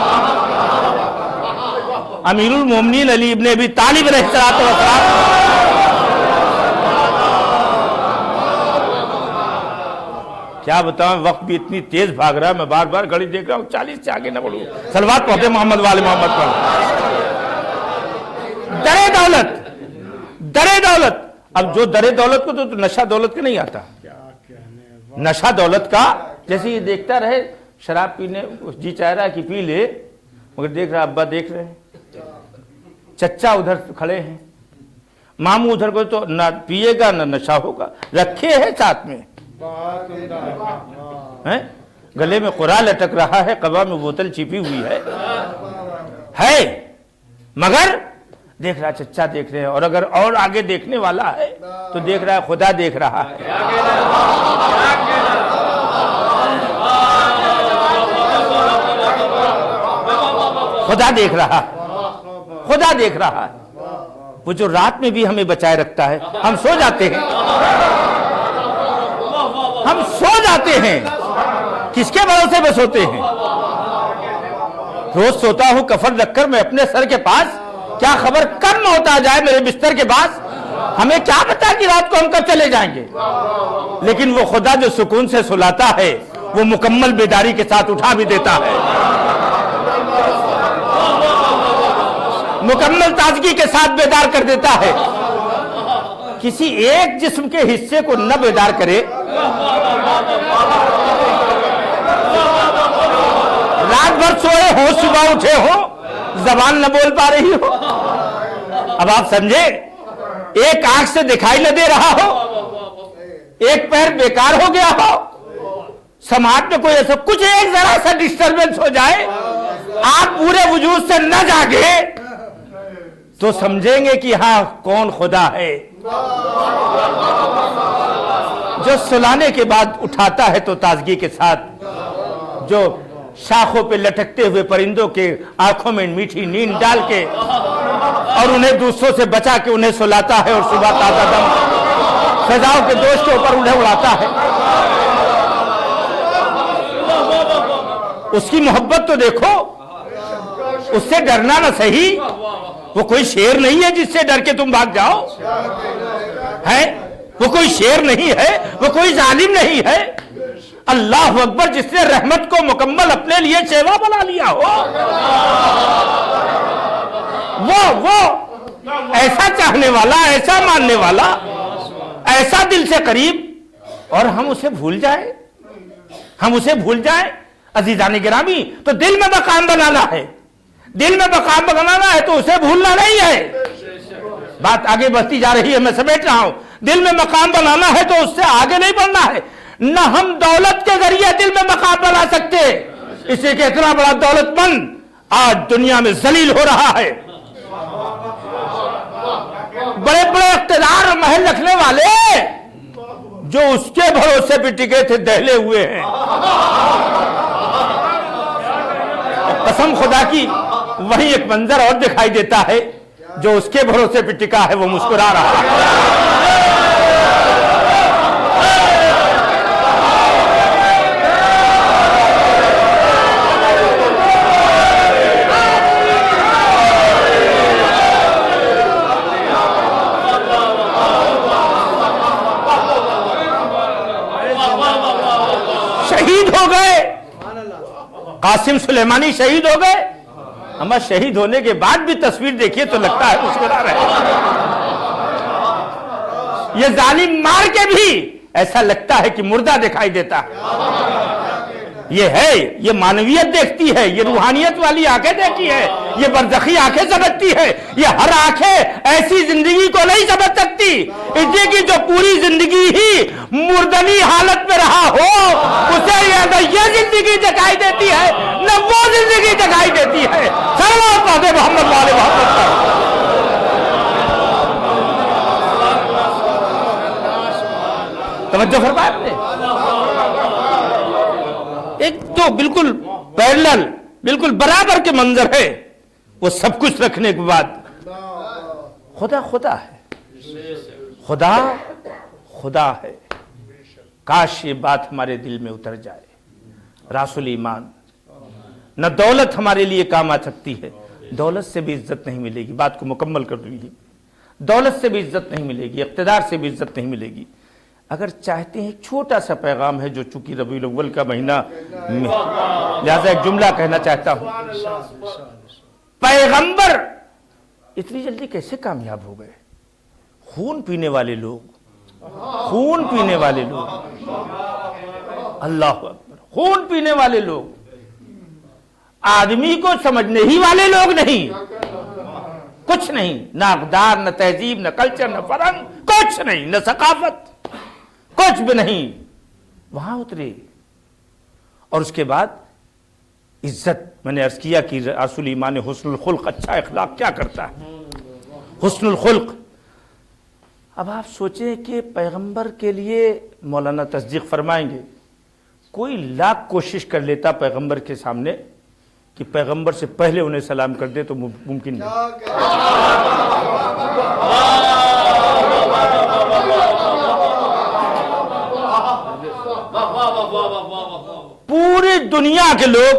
امیر المومنین علی ابن ابی طالب علیہ السلام، کیا بتاؤں، وقت بھی اتنی تیز بھاگ رہا ہے، میں بار بار گھڑی دیکھ رہا ہوں، 40 سے آگے نہ بڑھوں، صلوات پڑھتے محمد والے محمد پر۔ درے دولت، اب جو درے دولت کو تو نشہ دولت کا نہیں آتا، نشہ دولت کا، جیسے یہ دیکھتا رہے شراب پینے، جی چاہ رہا ہے کہ پی لے، مگر دیکھ رہا ابا دیکھ رہے ہیں، چچا ادھر کھڑے ہیں، ماموں ادھر کو، تو نہ پیے گا نہ نشہ ہوگا، رکھے ہیں ساتھ میں، گلے میں قرآن لٹک رہا ہے، قبا میں بوتل چھپی ہوئی ہے، مگر دیکھ رہا، چچا دیکھ رہے ہیں، اور اگر اور آگے دیکھنے والا ہے تو دیکھ رہا ہے خدا دیکھ رہا ہے، خدا دیکھ رہا ہے، وہ جو رات میں بھی ہمیں بچائے رکھتا ہے. ہم سو جاتے ہیں، ہم سو جاتے ہیں، کس کے بھروسے پہ سوتے ہیں؟ روز سوتا ہوں کفن رکھ کر میں اپنے سر کے پاس، کیا خبر کب موت آ جائے میرے بستر کے پاس، ہمیں کیا پتا کہ رات کو ہم کب چلے جائیں گے. لیکن وہ خدا جو سکون سے سلاتا ہے وہ مکمل بیداری کے ساتھ اٹھا بھی دیتا ہے، مکمل تازگی کے ساتھ بیدار کر دیتا ہے. کسی ایک جسم کے حصے کو نہ بیدار کرے، رات بھر سوئے ہو، صبح اٹھے ہو، زبان نہ بول پا رہی ہو. اب آپ سمجھے، ایک آنکھ سے دکھائی نہ دے رہا ہو، ایک پیر بیکار ہو گیا ہو، سماعت میں کوئی ایسا کچھ ایک ذرا سا ڈسٹربنس ہو جائے، آپ پورے وجود سے نہ جاگے تو سمجھیں گے کہ ہاں کون خدا ہے جو سلانے کے بعد اٹھاتا ہے تو تازگی کے ساتھ، جو شاخوں پہ لٹکتے ہوئے پرندوں کے آنکھوں میں میٹھی نیند ڈال کے اور انہیں دوسروں سے بچا کے انہیں سلاتا ہے، اور صبح تازہ دم فضاؤں کے دوش کے اوپر انہیں اڑاتا ہے. اس کی محبت تو دیکھو، اس سے ڈرنا نہ صحیح، وہ کوئی شیر نہیں ہے جس سے ڈر کے تم بھاگ جاؤ، ہے وہ کوئی شیر نہیں ہے، وہ کوئی ظالم نہیں ہے. اللہ اکبر، جس نے رحمت کو مکمل اپنے لیے شیوا بنا لیا ہو، وہ ایسا چاہنے والا، ایسا ماننے والا، ایسا دل سے قریب، اور ہم اسے بھول جائیں، ہم اسے بھول جائیں. عزیزان گرامی، تو دل میں مقام بنانا ہے، دل میں مقام بنانا ہے تو اسے بھولنا نہیں ہے. بات آگے بڑھتی جا رہی ہے، میں سمیٹ رہا ہوں. دل میں مقام بنانا ہے تو اس سے آگے نہیں بڑھنا ہے. نہ ہم دولت کے ذریعے دل میں مقام بنا سکتے، اس لیے کہ اتنا بڑا دولت مند آج دنیا میں ذلیل ہو رہا ہے. بڑے بڑے اقتدار اور محل رکھنے والے جو اس کے بھروسے پہ ٹکے تھے دہلے ہوئے ہیں. قسم خدا کی، وہیں ایک منظر اور دکھائی دیتا ہے، جو اس کے بھروسے پہ ٹکا ہے وہ مسکرا رہا ہے. شہید ہو گئے، قاسم سلیمانی شہید ہو گئے. اما شہید ہونے کے بعد بھی تصویر دیکھیے تو لگتا ہے مسکرا رہے. یہ ظالم مار کے بھی ایسا لگتا ہے کہ مردہ دکھائی دیتا ہے. یہ معنویت دیکھتی ہے، یہ روحانیت والی آنکھیں دیکھتی ہے، یہ برزخی آنکھیں سمجھتی ہے. یہ ہر آنکھیں ایسی زندگی کو نہیں سمجھ سکتی، اس لیے کہ جو پوری زندگی ہی مردنی حالت میں رہا ہو، اسے نہ یہ زندگی دکھائی دیتی ہے نہ وہ زندگی دکھائی دیتی ہے. صلوات پڑھتے محمد والے محمد پر. توجہ فرمایا آپ نے؟ ایک تو بالکل پیرلل، بالکل برابر کے منظر ہے، وہ سب کچھ رکھنے کے بعد خدا خدا ہے، خدا خدا ہے. کاش یہ بات ہمارے دل میں اتر جائے. راس الایمان. نہ دولت ہمارے لیے کام آ سکتی ہے، دولت سے بھی عزت نہیں ملے گی. بات کو مکمل کر دیجیے. دولت سے بھی عزت نہیں ملے گی، اقتدار سے بھی عزت نہیں ملے گی. اگر چاہتے ہیں، ایک چھوٹا سا پیغام ہے جو چونکہ ربیع الاول کا مہینہ، لہذا ایک جملہ کہنا چاہتا ہوں. پیغمبر اتنی جلدی کیسے کامیاب ہو گئے؟ خون پینے والے لوگ، خون پینے والے لوگ، اللہ اکبر، خون پینے والے لوگ، آدمی کو سمجھنے ہی والے لوگ نہیں، کچھ نہیں، نہ اقدار، نہ تہذیب، نہ کلچر، نہ فرہنگ، کچھ نہیں، نہ ثقافت، کچھ بھی نہیں. وہاں اترے. اور اس کے بعد عزت. میں نے عرض کیا کہ راس الایمان حسن الخلق، اچھا اخلاق کیا کرتا ہے؟ حسن الخلق. اب آپ سوچیں کہ پیغمبر کے لیے مولانا تصدیق فرمائیں گے، کوئی لاکھ کوشش کر لیتا پیغمبر کے سامنے کہ پیغمبر سے پہلے انہیں سلام کر دے تو ممکن نہیں. دنیا کے لوگ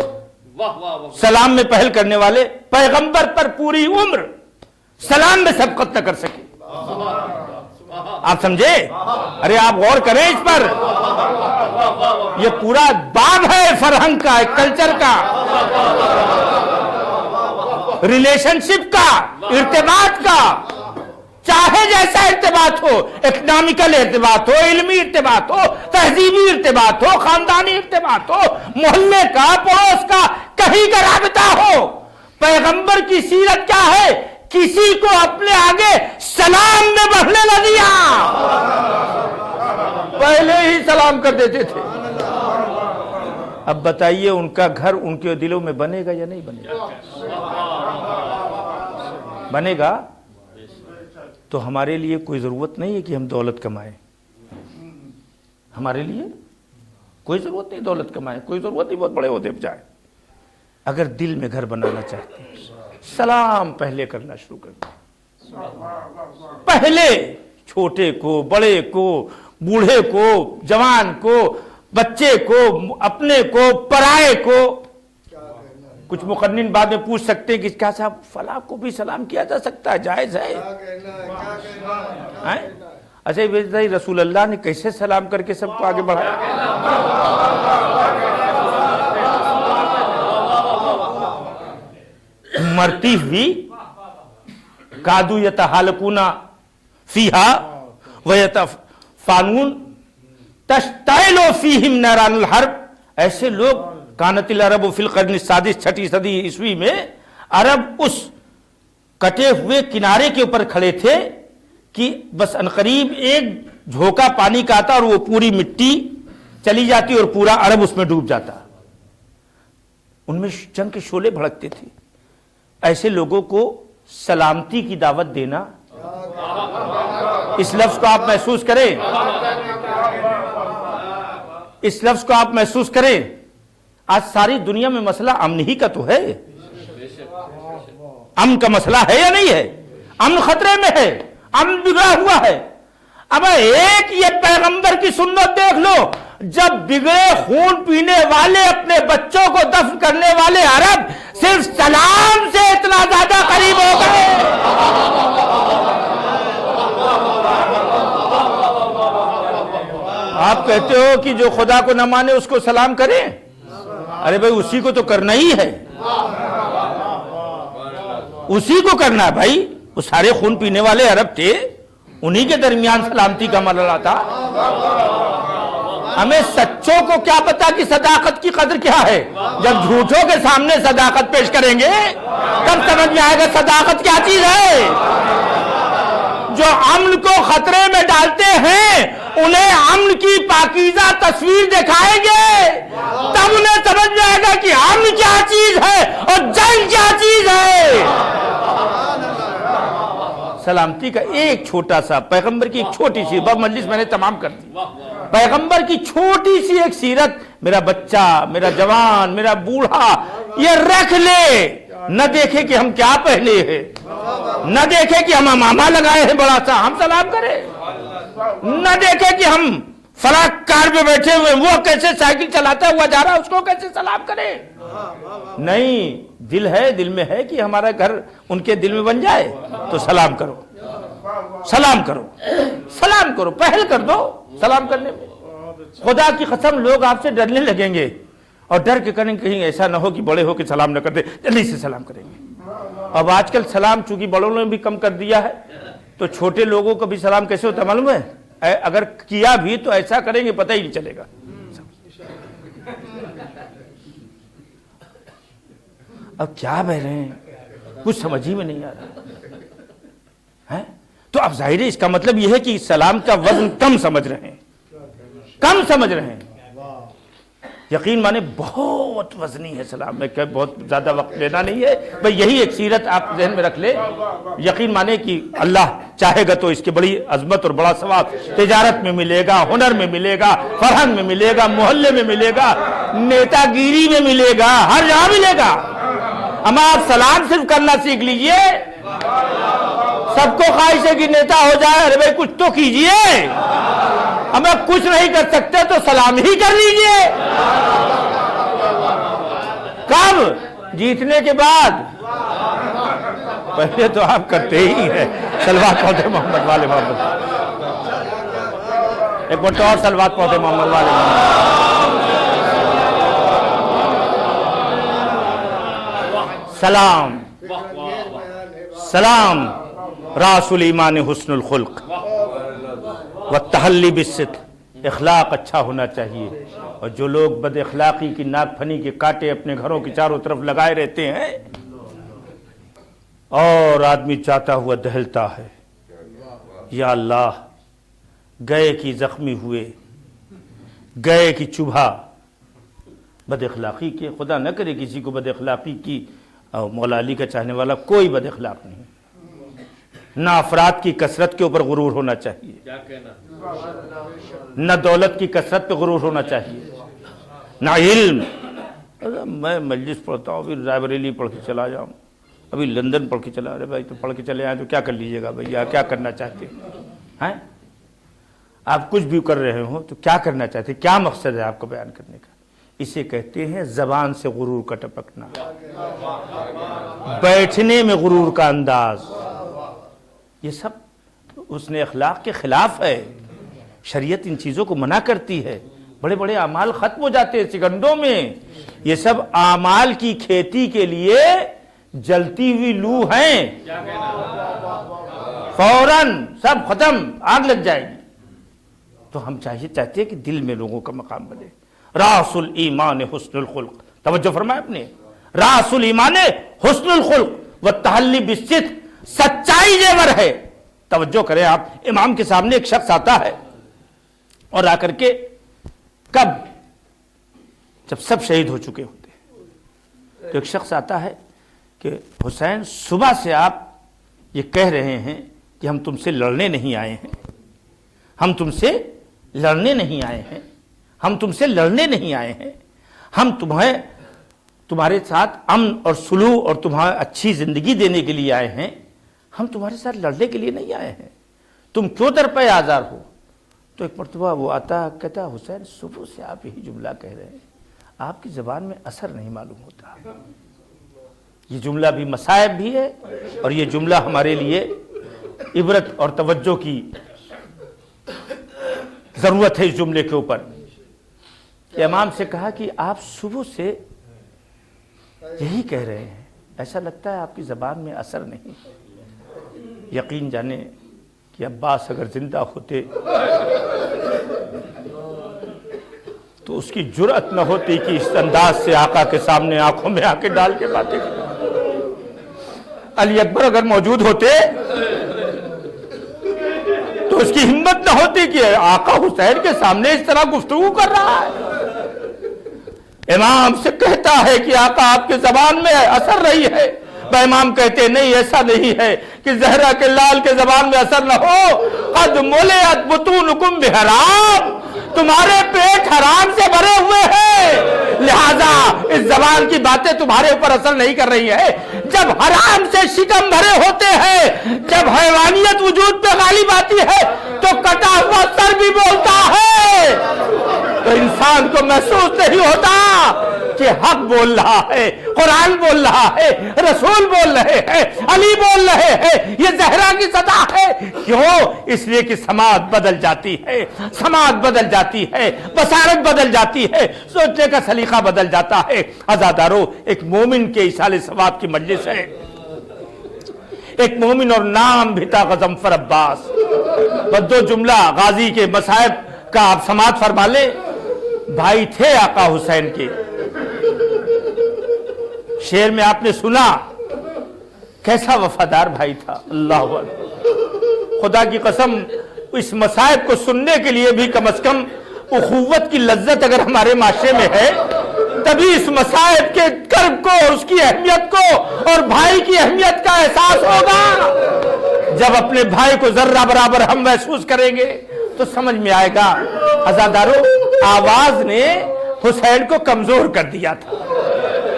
سلام میں پہل کرنے والے پیغمبر پر پوری عمر سلام میں سبقت نہ کر سکے. آپ سمجھے؟ ارے آپ غور کریں اس پر. یہ پورا باب ہے فرہنگ کا، کلچر کا، ریلیشن شپ کا، ارتباط کا. چاہے جیسا ارتباط ہو، اکنامیکل ارتباط ہو، علمی ارتباط ہو، تہذیبی ارتباط ہو، خاندانی ارتباط ہو، محلے کا، پڑوس کا، کہیں کا رابطہ ہو. پیغمبر کی سیرت کیا ہے؟ کسی کو اپنے آگے سلام میں بڑھنے نہ دیا، پہلے ہی سلام کر دیتے تھے. اب بتائیے ان کا گھر ان کے دلوں میں بنے گا یا نہیں بنے گا؟ بنے گا. تو ہمارے لیے کوئی ضرورت نہیں ہے کہ ہم دولت کمائیں. ہمارے لیے کوئی ضرورت نہیں دولت کمائیں، کوئی ضرورت نہیں بہت بڑے عہدے پہ جائیں. اگر دل میں گھر بنانا چاہتے ہیں، سلام پہلے کرنا شروع کر دیں. پہلے چھوٹے کو، بڑے کو، بوڑھے کو، جوان کو، بچے کو، اپنے کو، پرائے کو. کچھ مقنن بعد میں پوچھ سکتے ہیں کہ کیا صاحب فلاں کو بھی سلام کیا جا سکتا ہے، جائز ہے؟ اچھا رسول اللہ نے کیسے سلام کر کے سب کو آگے بڑھایا؟ مرتی ہوئی کادو یتحالکون فیہا ویتفانون تشتعل فیہم ناران الحرب. ایسے لوگ کانت العرب فی القرن السادس، 6 صدی عیسوی میں عرب اس کٹے ہوئے کنارے کے اوپر کھڑے تھے کہ بس عنقریب ایک جھونکا پانی کا آتا اور وہ پوری مٹی چلی جاتی اور پورا عرب اس میں ڈوب جاتا. ان میں جنگ کے شعلے بھڑکتے تھے. ایسے لوگوں کو سلامتی کی دعوت دینا، اس لفظ کو آپ محسوس کریں، اس لفظ کو آپ محسوس کریں. آج ساری دنیا میں مسئلہ امن ہی کا تو ہے. امن کا مسئلہ ہے یا نہیں ہے؟ امن خطرے میں ہے، امن بگڑا ہوا ہے. اب ایک یہ پیغمبر کی سنت دیکھ لو، جب بگڑے خون پینے والے اپنے بچوں کو دفن کرنے والے عرب صرف سلام سے اتنا زیادہ قریب ہو گئے. آپ کہتے ہو کہ جو خدا کو نہ مانے اس کو سلام کریں. ارے بھائی اسی کو تو کرنا ہی ہے، اسی کو کرنا ہے بھائی. وہ سارے خون پینے والے عرب تھے، انہی کے درمیان سلامتی کا مرحلہ تھا. ہمیں سچوں کو کیا پتا کہ صداقت کی قدر کیا ہے؟ جب جھوٹوں کے سامنے صداقت پیش کریں گے تب سمجھ میں آئے گا صداقت کیا چیز ہے. جو امن کو خطرے میں ڈالتے ہیں انہیں امن کی پاکیزہ تصویر دکھائیں گے تب انہیں سمجھ میں آئے گا کہ امن کیا چیز ہے اور جنگ کیا چیز ہے. سلامتی کا ایک چھوٹا سا، پیغمبر کی ایک چھوٹی سی، بس مجلس میں نے تمام کر دی. پیغمبر کی چھوٹی سی ایک سیرت میرا بچہ، میرا جوان، میرا بوڑھا یہ رکھ لے. نہ دیکھے کہ ہم کیا پہنے ہیں، نہ دیکھے کہ ہم امامہ لگائے ہیں بڑا سا، ہم سلام کریں. نہ دیکھے کہ ہم فلاں کار پہ بیٹھے ہوئے وہ کیسے سائیکل چلاتا ہوا جا رہا ہے اس کو کیسے سلام کریں. نہیں، دل ہے، دل میں ہے کہ ہمارا گھر ان کے دل میں بن جائے تو سلام کرو، سلام کرو، سلام کرو، پہل کر دو سلام کرنے میں. خدا کی قسم لوگ آپ سے ڈرنے لگیں گے اور ڈر کے کریں کہیں ایسا نہ ہو کہ بڑے ہو کے سلام نہ کرتے، جلدی سے سلام کریں گے. اب آج کل سلام چونکہ بڑوں نے بھی کم کر دیا ہے تو چھوٹے لوگوں کا بھی سلام کیسے ہوتا ہے معلوم ہے؟ اگر کیا بھی تو ایسا کریں گے پتہ ہی نہیں چلے گا. اب کیا بہ رہے ہیں کچھ سمجھ ہی میں نہیں آ رہا ہے. تو اب ظاہر ہے اس کا مطلب یہ ہے کہ سلام کا وزن کم سمجھ رہے ہیں، کم سمجھ رہے ہیں. یقین مانے بہت وزنی ہے سلام میں، کہ بہت زیادہ وقت لینا نہیں ہے بھئی. یہی ایک سیرت آپ ذہن میں رکھ لیں. یقین مانے کہ اللہ چاہے گا تو اس کی بڑی عظمت اور بڑا ثواب تجارت میں ملے گا، ہنر میں ملے گا، فرہنگ میں ملے گا، محلے میں ملے گا، نیتا گیری میں ملے گا، ہر جگہ ملے گا. اما آپ سلام صرف کرنا سیکھ لیجئے. سب کو خواہش ہے کہ نیتا ہو جائے، ارے بھائی کچھ تو کیجئے. ہم کچھ نہیں کر سکتے تو سلام ہی کر لیجئے. کب؟ جیتنے کے بعد؟ پہلے تو آپ کرتے ہی ہیں. صلوات پڑھتے محمد والے محمد. ایک بار اور صلوات پڑھتے محمد والے محمد. سلام سلام راس الایمان حسن الخلق والتحلی بالصدق. اخلاق اچھا ہونا چاہیے. اور جو لوگ بد اخلاقی کی ناک پھنی کے کانٹے اپنے گھروں کی چاروں طرف لگائے رہتے ہیں اور آدمی چاہتا ہوا دہلتا ہے، یا اللہ گئے کی زخمی ہوئے، گئے کی چبھا بد اخلاقی کے. خدا نہ کرے کسی کو بد اخلاقی کی. مولا علی کا چاہنے والا کوئی بد اخلاق نہیں. نہ افراد کی کثرت کے اوپر غرور ہونا چاہیے، نہ دولت کی کثرت پہ غرور ہونا چاہیے، نہ علم. میں مجلس پڑھتا ہوں، ابھی رائے بریلی پڑھ کے چلا جاؤں، ابھی لندن پڑھ کے چلا. ارے بھائی تو پڑھ کے چلے آئے تو کیا کر لیجیے گا بھیا؟ کیا کرنا چاہتے ہیں؟ آپ کچھ بھی کر رہے ہو تو کیا کرنا چاہتے ہیں؟ کیا مقصد ہے آپ کو بیان کرنے کا؟ اسے کہتے ہیں زبان سے غرور کا ٹپکنا، بیٹھنے میں غرور کا انداز. یہ سب حسن اخلاق کے خلاف ہے. شریعت ان چیزوں کو منع کرتی ہے. بڑے بڑے اعمال ختم ہو جاتے ہیں سیکنڈوں میں. یہ سب اعمال کی کھیتی کے لیے جلتی ہوئی لو ہیں، فوراً سب ختم، آگ لگ جائے گی. تو ہم چاہتے ہیں کہ دل میں لوگوں کا مقام بنے. راس الایمان حسن الخلق. توجہ فرمائے اپنے. راس الایمان حسن الخلق والتحلی بالصدق. سچائی زیور ہے. توجہ کریں آپ. امام کے سامنے ایک شخص آتا ہے اور آ کر کے کب؟ جب سب شہید ہو چکے ہوتے ہیں. تو ایک شخص آتا ہے کہ حسین صبح سے آپ یہ کہہ رہے ہیں کہ ہم تم سے لڑنے نہیں آئے ہیں، ہم تم سے لڑنے نہیں آئے ہیں، ہم تم سے لڑنے نہیں آئے ہیں، ہم تمہارے ساتھ امن اور سلوک اور تمہیں اچھی زندگی دینے کے لیے آئے ہیں، ہم تمہارے ساتھ لڑنے کے لیے نہیں آئے ہیں. تم کیوں در پہ آزار ہو؟ تو ایک مرتبہ وہ آتا کہتا حسین صبح سے آپ یہی جملہ کہہ رہے ہیں، آپ کی زبان میں اثر نہیں معلوم ہوتا. یہ جملہ بھی مصائب بھی ہے اور یہ جملہ ہمارے لیے عبرت اور توجہ کی ضرورت ہے. اس جملے کے اوپر کہ امام سے کہا کہ آپ صبح سے یہی کہہ رہے ہیں، ایسا لگتا ہے آپ کی زبان میں اثر نہیں. یقین جانے کہ عباس اگر زندہ ہوتے تو اس کی جرأت نہ ہوتی کہ اس انداز سے آقا کے سامنے آنکھوں میں آنکھیں ڈال کے باتیں کریں. علی اکبر اگر موجود ہوتے تو اس کی ہمت نہ ہوتی کہ آقا حسین کے سامنے اس طرح گفتگو کر رہا ہے. امام سے کہتا ہے کہ آقا آپ کے زبان میں اثر رہی ہے. امام کہتے نہیں، ایسا نہیں ہے کہ زہرا کے لال کے زبان میں اثر نہ ہو. قد ملئت بطونکم بحرام، تمہارے پیٹ حرام سے بھرے ہوئے ہیں، لہذا اس زبان کی باتیں تمہارے اوپر اثر نہیں کر رہی ہے. جب حرام سے شکم بھرے ہوتے ہیں، جب حیوانیت وجود پہ غالب آتی ہے تو کٹا ہوا سر بھی بولتا ہے. تو انسان کو محسوس نہیں ہوتا کہ حق بول رہا ہے، قرآن بول رہا ہے، رسول بول رہے ہیں، علی بول رہے ہیں، یہ زہرا کی صدا ہے. کیوں؟ اس لیے کہ سماعت بدل جاتی ہے، سماعت بدل جاتی ہے، بصارت بدل جاتی ہے، سوچنے کا سلیقہ بدل جاتا ہے. عزادارو، ایک مومن کے ایصال ثواب کی مجلس ہے. ایک مومن اور نام بھی تھا غضنفر عباس. بس دو جملہ غازی کے مصائب کا آپ سماعت فرما لیں. بھائی تھے آقا حسین کے. شعر میں آپ نے سنا کیسا وفادار بھائی تھا. اللہ اکبر. خدا کی قسم اس مصائب کو سننے کے لیے بھی کم از کم اخوت کی لذت اگر ہمارے معاشرے میں ہے تبھی اس مصائب کے کرب کو اور اس کی اہمیت کو اور بھائی کی اہمیت کا احساس ہوگا. جب اپنے بھائی کو ذرہ برابر ہم محسوس کریں گے تو سمجھ میں آئے گا. عزادارو، آواز نے حسین کو کمزور کر دیا تھا.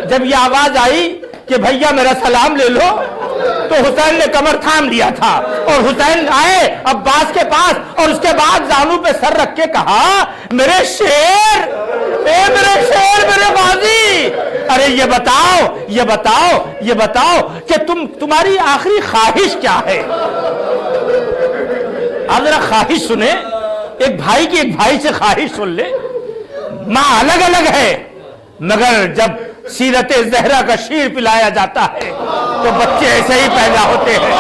جب یہ آواز آئی کہ بھیا میرا سلام لے لو تو حسین نے کمر تھام لیا تھا اور حسین آئے عباس کے پاس اور اس کے بعد زانو پہ سر رکھ کے کہا میرے شیر، اے میرے شیر، میرے غازی، ارے یہ بتاؤ کہ تمہاری آخری خواہش کیا ہے؟ آپ ذرا خواہش سنیں، ایک بھائی کی ایک بھائی سے خواہش سن لے۔ ماں الگ الگ ہے، مگر جب سیرت زہرا کا شیر پلایا جاتا ہے تو بچے ایسے ہی پیدا ہوتے ہیں،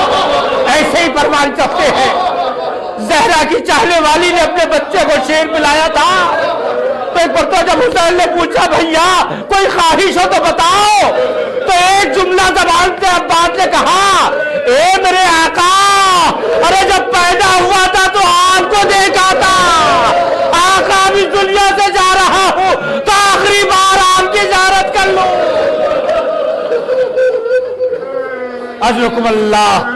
ایسے ہی پروان چڑھتے ہیں۔ زہرا کی چاہنے والی نے اپنے بچے کو شیر پلایا تھا، تو ایک مرتبہ جب حسین نے پوچھا بھیا کوئی خواہش ہو تو بتاؤ، تو ایک جملہ زبان سے عباس نے کہا، اے میرے آقا، ارے جب پیدا ہوا تھا تو آپ کو دیکھا تھا، آقا بھی دنیا سے جا رہا ہوں تو آخری بار آپ کی زیارت کر لوں۔ اجرکم اللہ،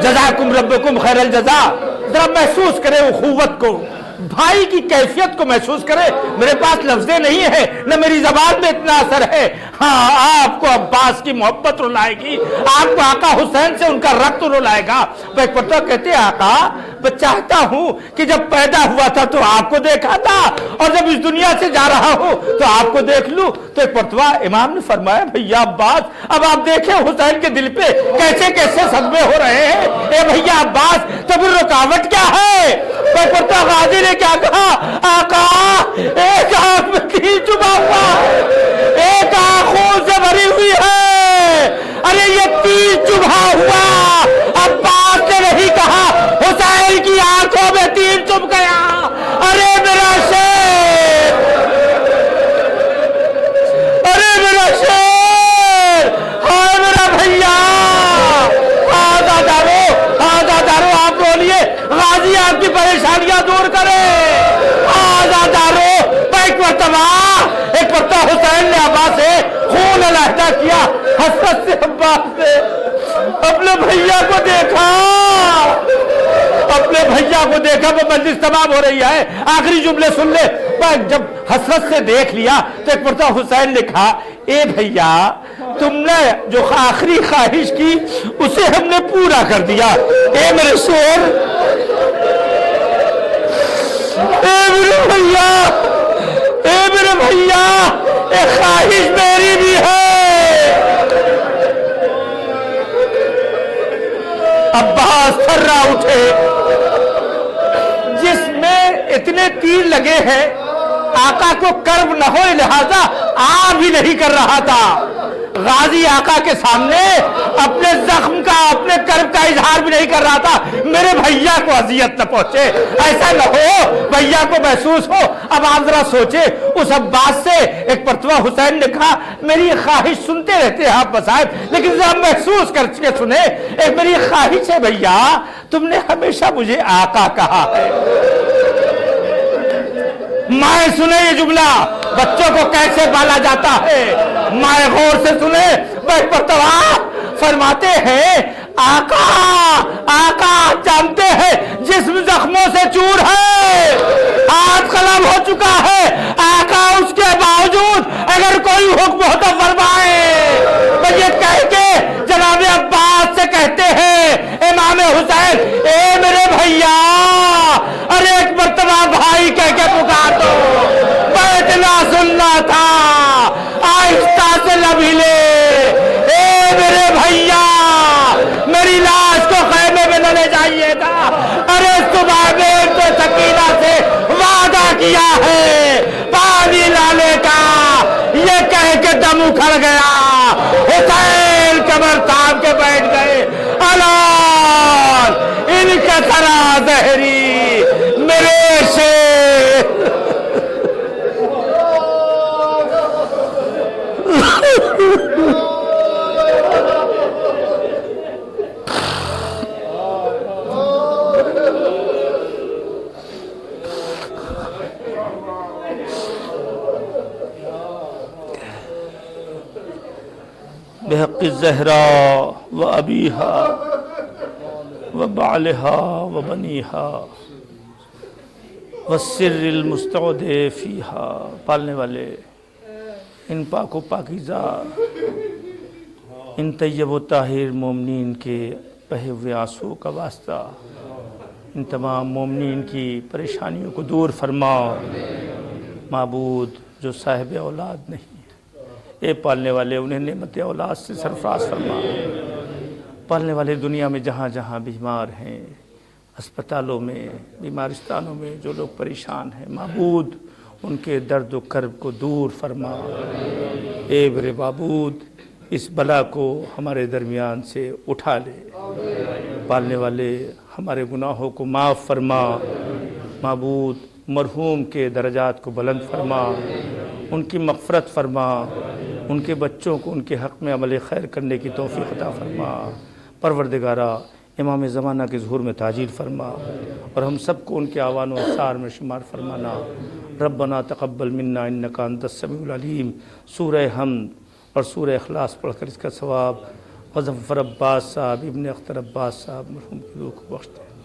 جزاکم ربکم خیر الجزا۔ ذرا محسوس کرے اخوت کو، بھائی کی کیفیت کو محسوس کرے۔ میرے پاس لفظیں نہیں ہیں، نہ میری زبان میں اتنا اثر ہے۔ ہاں، آپ کو عباس کی محبت رلائے گی، آپ کو آقا حسین سے ان کا ربط رلائے گا۔ وہ ایک مرتبہ کہتے ہیں آقا میں چاہتا ہوں کہ جب پیدا ہوا تھا تو آپ کو دیکھا تھا، اور جب اس دنیا سے جا رہا ہوں تو آپ کو دیکھ لوں۔ تو ایک مرتبہ امام نے فرمایا بھیا عباس، اب آپ دیکھیں حسین کے دل پہ کیسے کیسے صدمے ہو رہے ہیں۔ اے بھیا عباس، تو پھر رکاوٹ کیا ہے؟ ایک مرتبہ غازی نے کیا کہا، آقا ایک آنکھ میں تیر چبھا ہوا ہے، ایک آنکھ خون سے بھری ہوئی ہے۔ ارے یہ تیر چبھا ہوا، عباس نے نہیں کہا حسین کی آنکھوں میں تیر چبھ گیا۔ ارے میرا شیر، ارے میرا شیر، ہائے میرا بھیا، آزادارو آپ بولیے، غازی آپ کی پریشانیاں دور کرے۔ آزادارو، ایک مرتبہ حسین نے عباس سے خون علیحدہ کیا، حسرت سے عباس نے اپنے بھیا کو دیکھا، وہ مجلس تمام ہو رہی ہے، آخری جملے سن لے۔ جب حسرت سے دیکھ لیا تو ایک مرتبہ حسین نے کہا، اے بھیا تم نے جو آخری خواہش کی اسے ہم نے پورا کر دیا۔ اے میرے شیر، اے میرے بھیا، ایک خواہش میری بھی ہے۔ عباس تھرا اٹھے، جس میں اتنے تیر لگے ہیں آقا کو کرب نہ ہو لہذا آ بھی نہیں کر رہا تھا۔ غازی آقا کے سامنے اپنے زخم کا، اپنے کرب کا اظہار بھی نہیں کر رہا تھا، میرے بھیا کو اذیت نہ پہنچے، ایسا نہ ہو بھیا کو محسوس ہو۔ اب آپ ذرا سوچے، اس عباس سے ایک مرتبہ حسین نے کہا میری خواہش سنتے رہتے ہیں آپ بصاحب، لیکن ذرا محسوس کر کے سنیں، ایک میری خواہش ہے بھیا، تم نے ہمیشہ مجھے آقا کہا ہے۔ مائیں سنے یہ جملہ بچوں کو کیسے بالا جاتا ہے، مائیں غور سے سنے۔ ایک مرتبہ فرماتے ہیں آقا جانتے ہیں جسم زخموں سے چور ہے، ہاتھ قلم ہو چکا ہے، آقا اس کے باوجود اگر کوئی حکم ہو تو فرمائے۔ تو یہ کہہ کے جناب عباس سے کہتے ہیں امام حسین، اے میرے بھیا، ارے ایک مرتبہ بھائی کہہ کے پکار دو، میں اتنا سننا تھا، آہستہ سے لب ہلے۔ اے میرے بھیا، میری لاش کو خیمے میں نہ لے جائیے گا، ارے صبح میں تو سکینہ سے وعدہ کیا ہے پانی لانے کا، یہ کہہ کے دم اکھڑ گیا۔ حسین کمر تھام کے بیٹھ گئے، الان ان کا سرا زہری میرے شیر۔ بحق الزہرا و ابیہا و بعلہا و بنیہا والسر المستودع فیہا۔ پالنے والے ان پاک و پاکیزہ، ان طیب و طاہر مومنین کے بہے ہوئے آنسو کا واسطہ ان تمام مومنین کی پریشانیوں کو دور فرما۔ معبود جو صاحب اولاد نہیں، اے پالنے والے انہیں نعمت اولاد سے سرفراز فرما، پالنے والے دنیا میں جہاں جہاں بیمار ہیں، اسپتالوں میں، بیمارستانوں میں جو لوگ پریشان ہیں، معبود ان کے درد و کرب کو دور فرما۔ اے میرے معبود اس بلا کو ہمارے درمیان سے اٹھا لے، پالنے والے ہمارے گناہوں کو معاف فرما۔ معبود مرحوم کے درجات کو بلند فرما، ان کی مغفرت فرما، ان کے بچوں کو ان کے حق میں عمل خیر کرنے کی توفیق عطا فرما۔ پروردگارا امام زمانہ کے ظہور میں تاجیل فرما اور ہم سب کو ان کے آوان و اثار میں شمار فرمانا۔ ربنا تقبل منا انکا انت السمیع العلیم، سورہ حمد اور سورہ اخلاص پڑھ کر اس کا ثواب مظفر عباس صاحب، ابن اختر عباس صاحب مرحوم کی روح کو بخش دے۔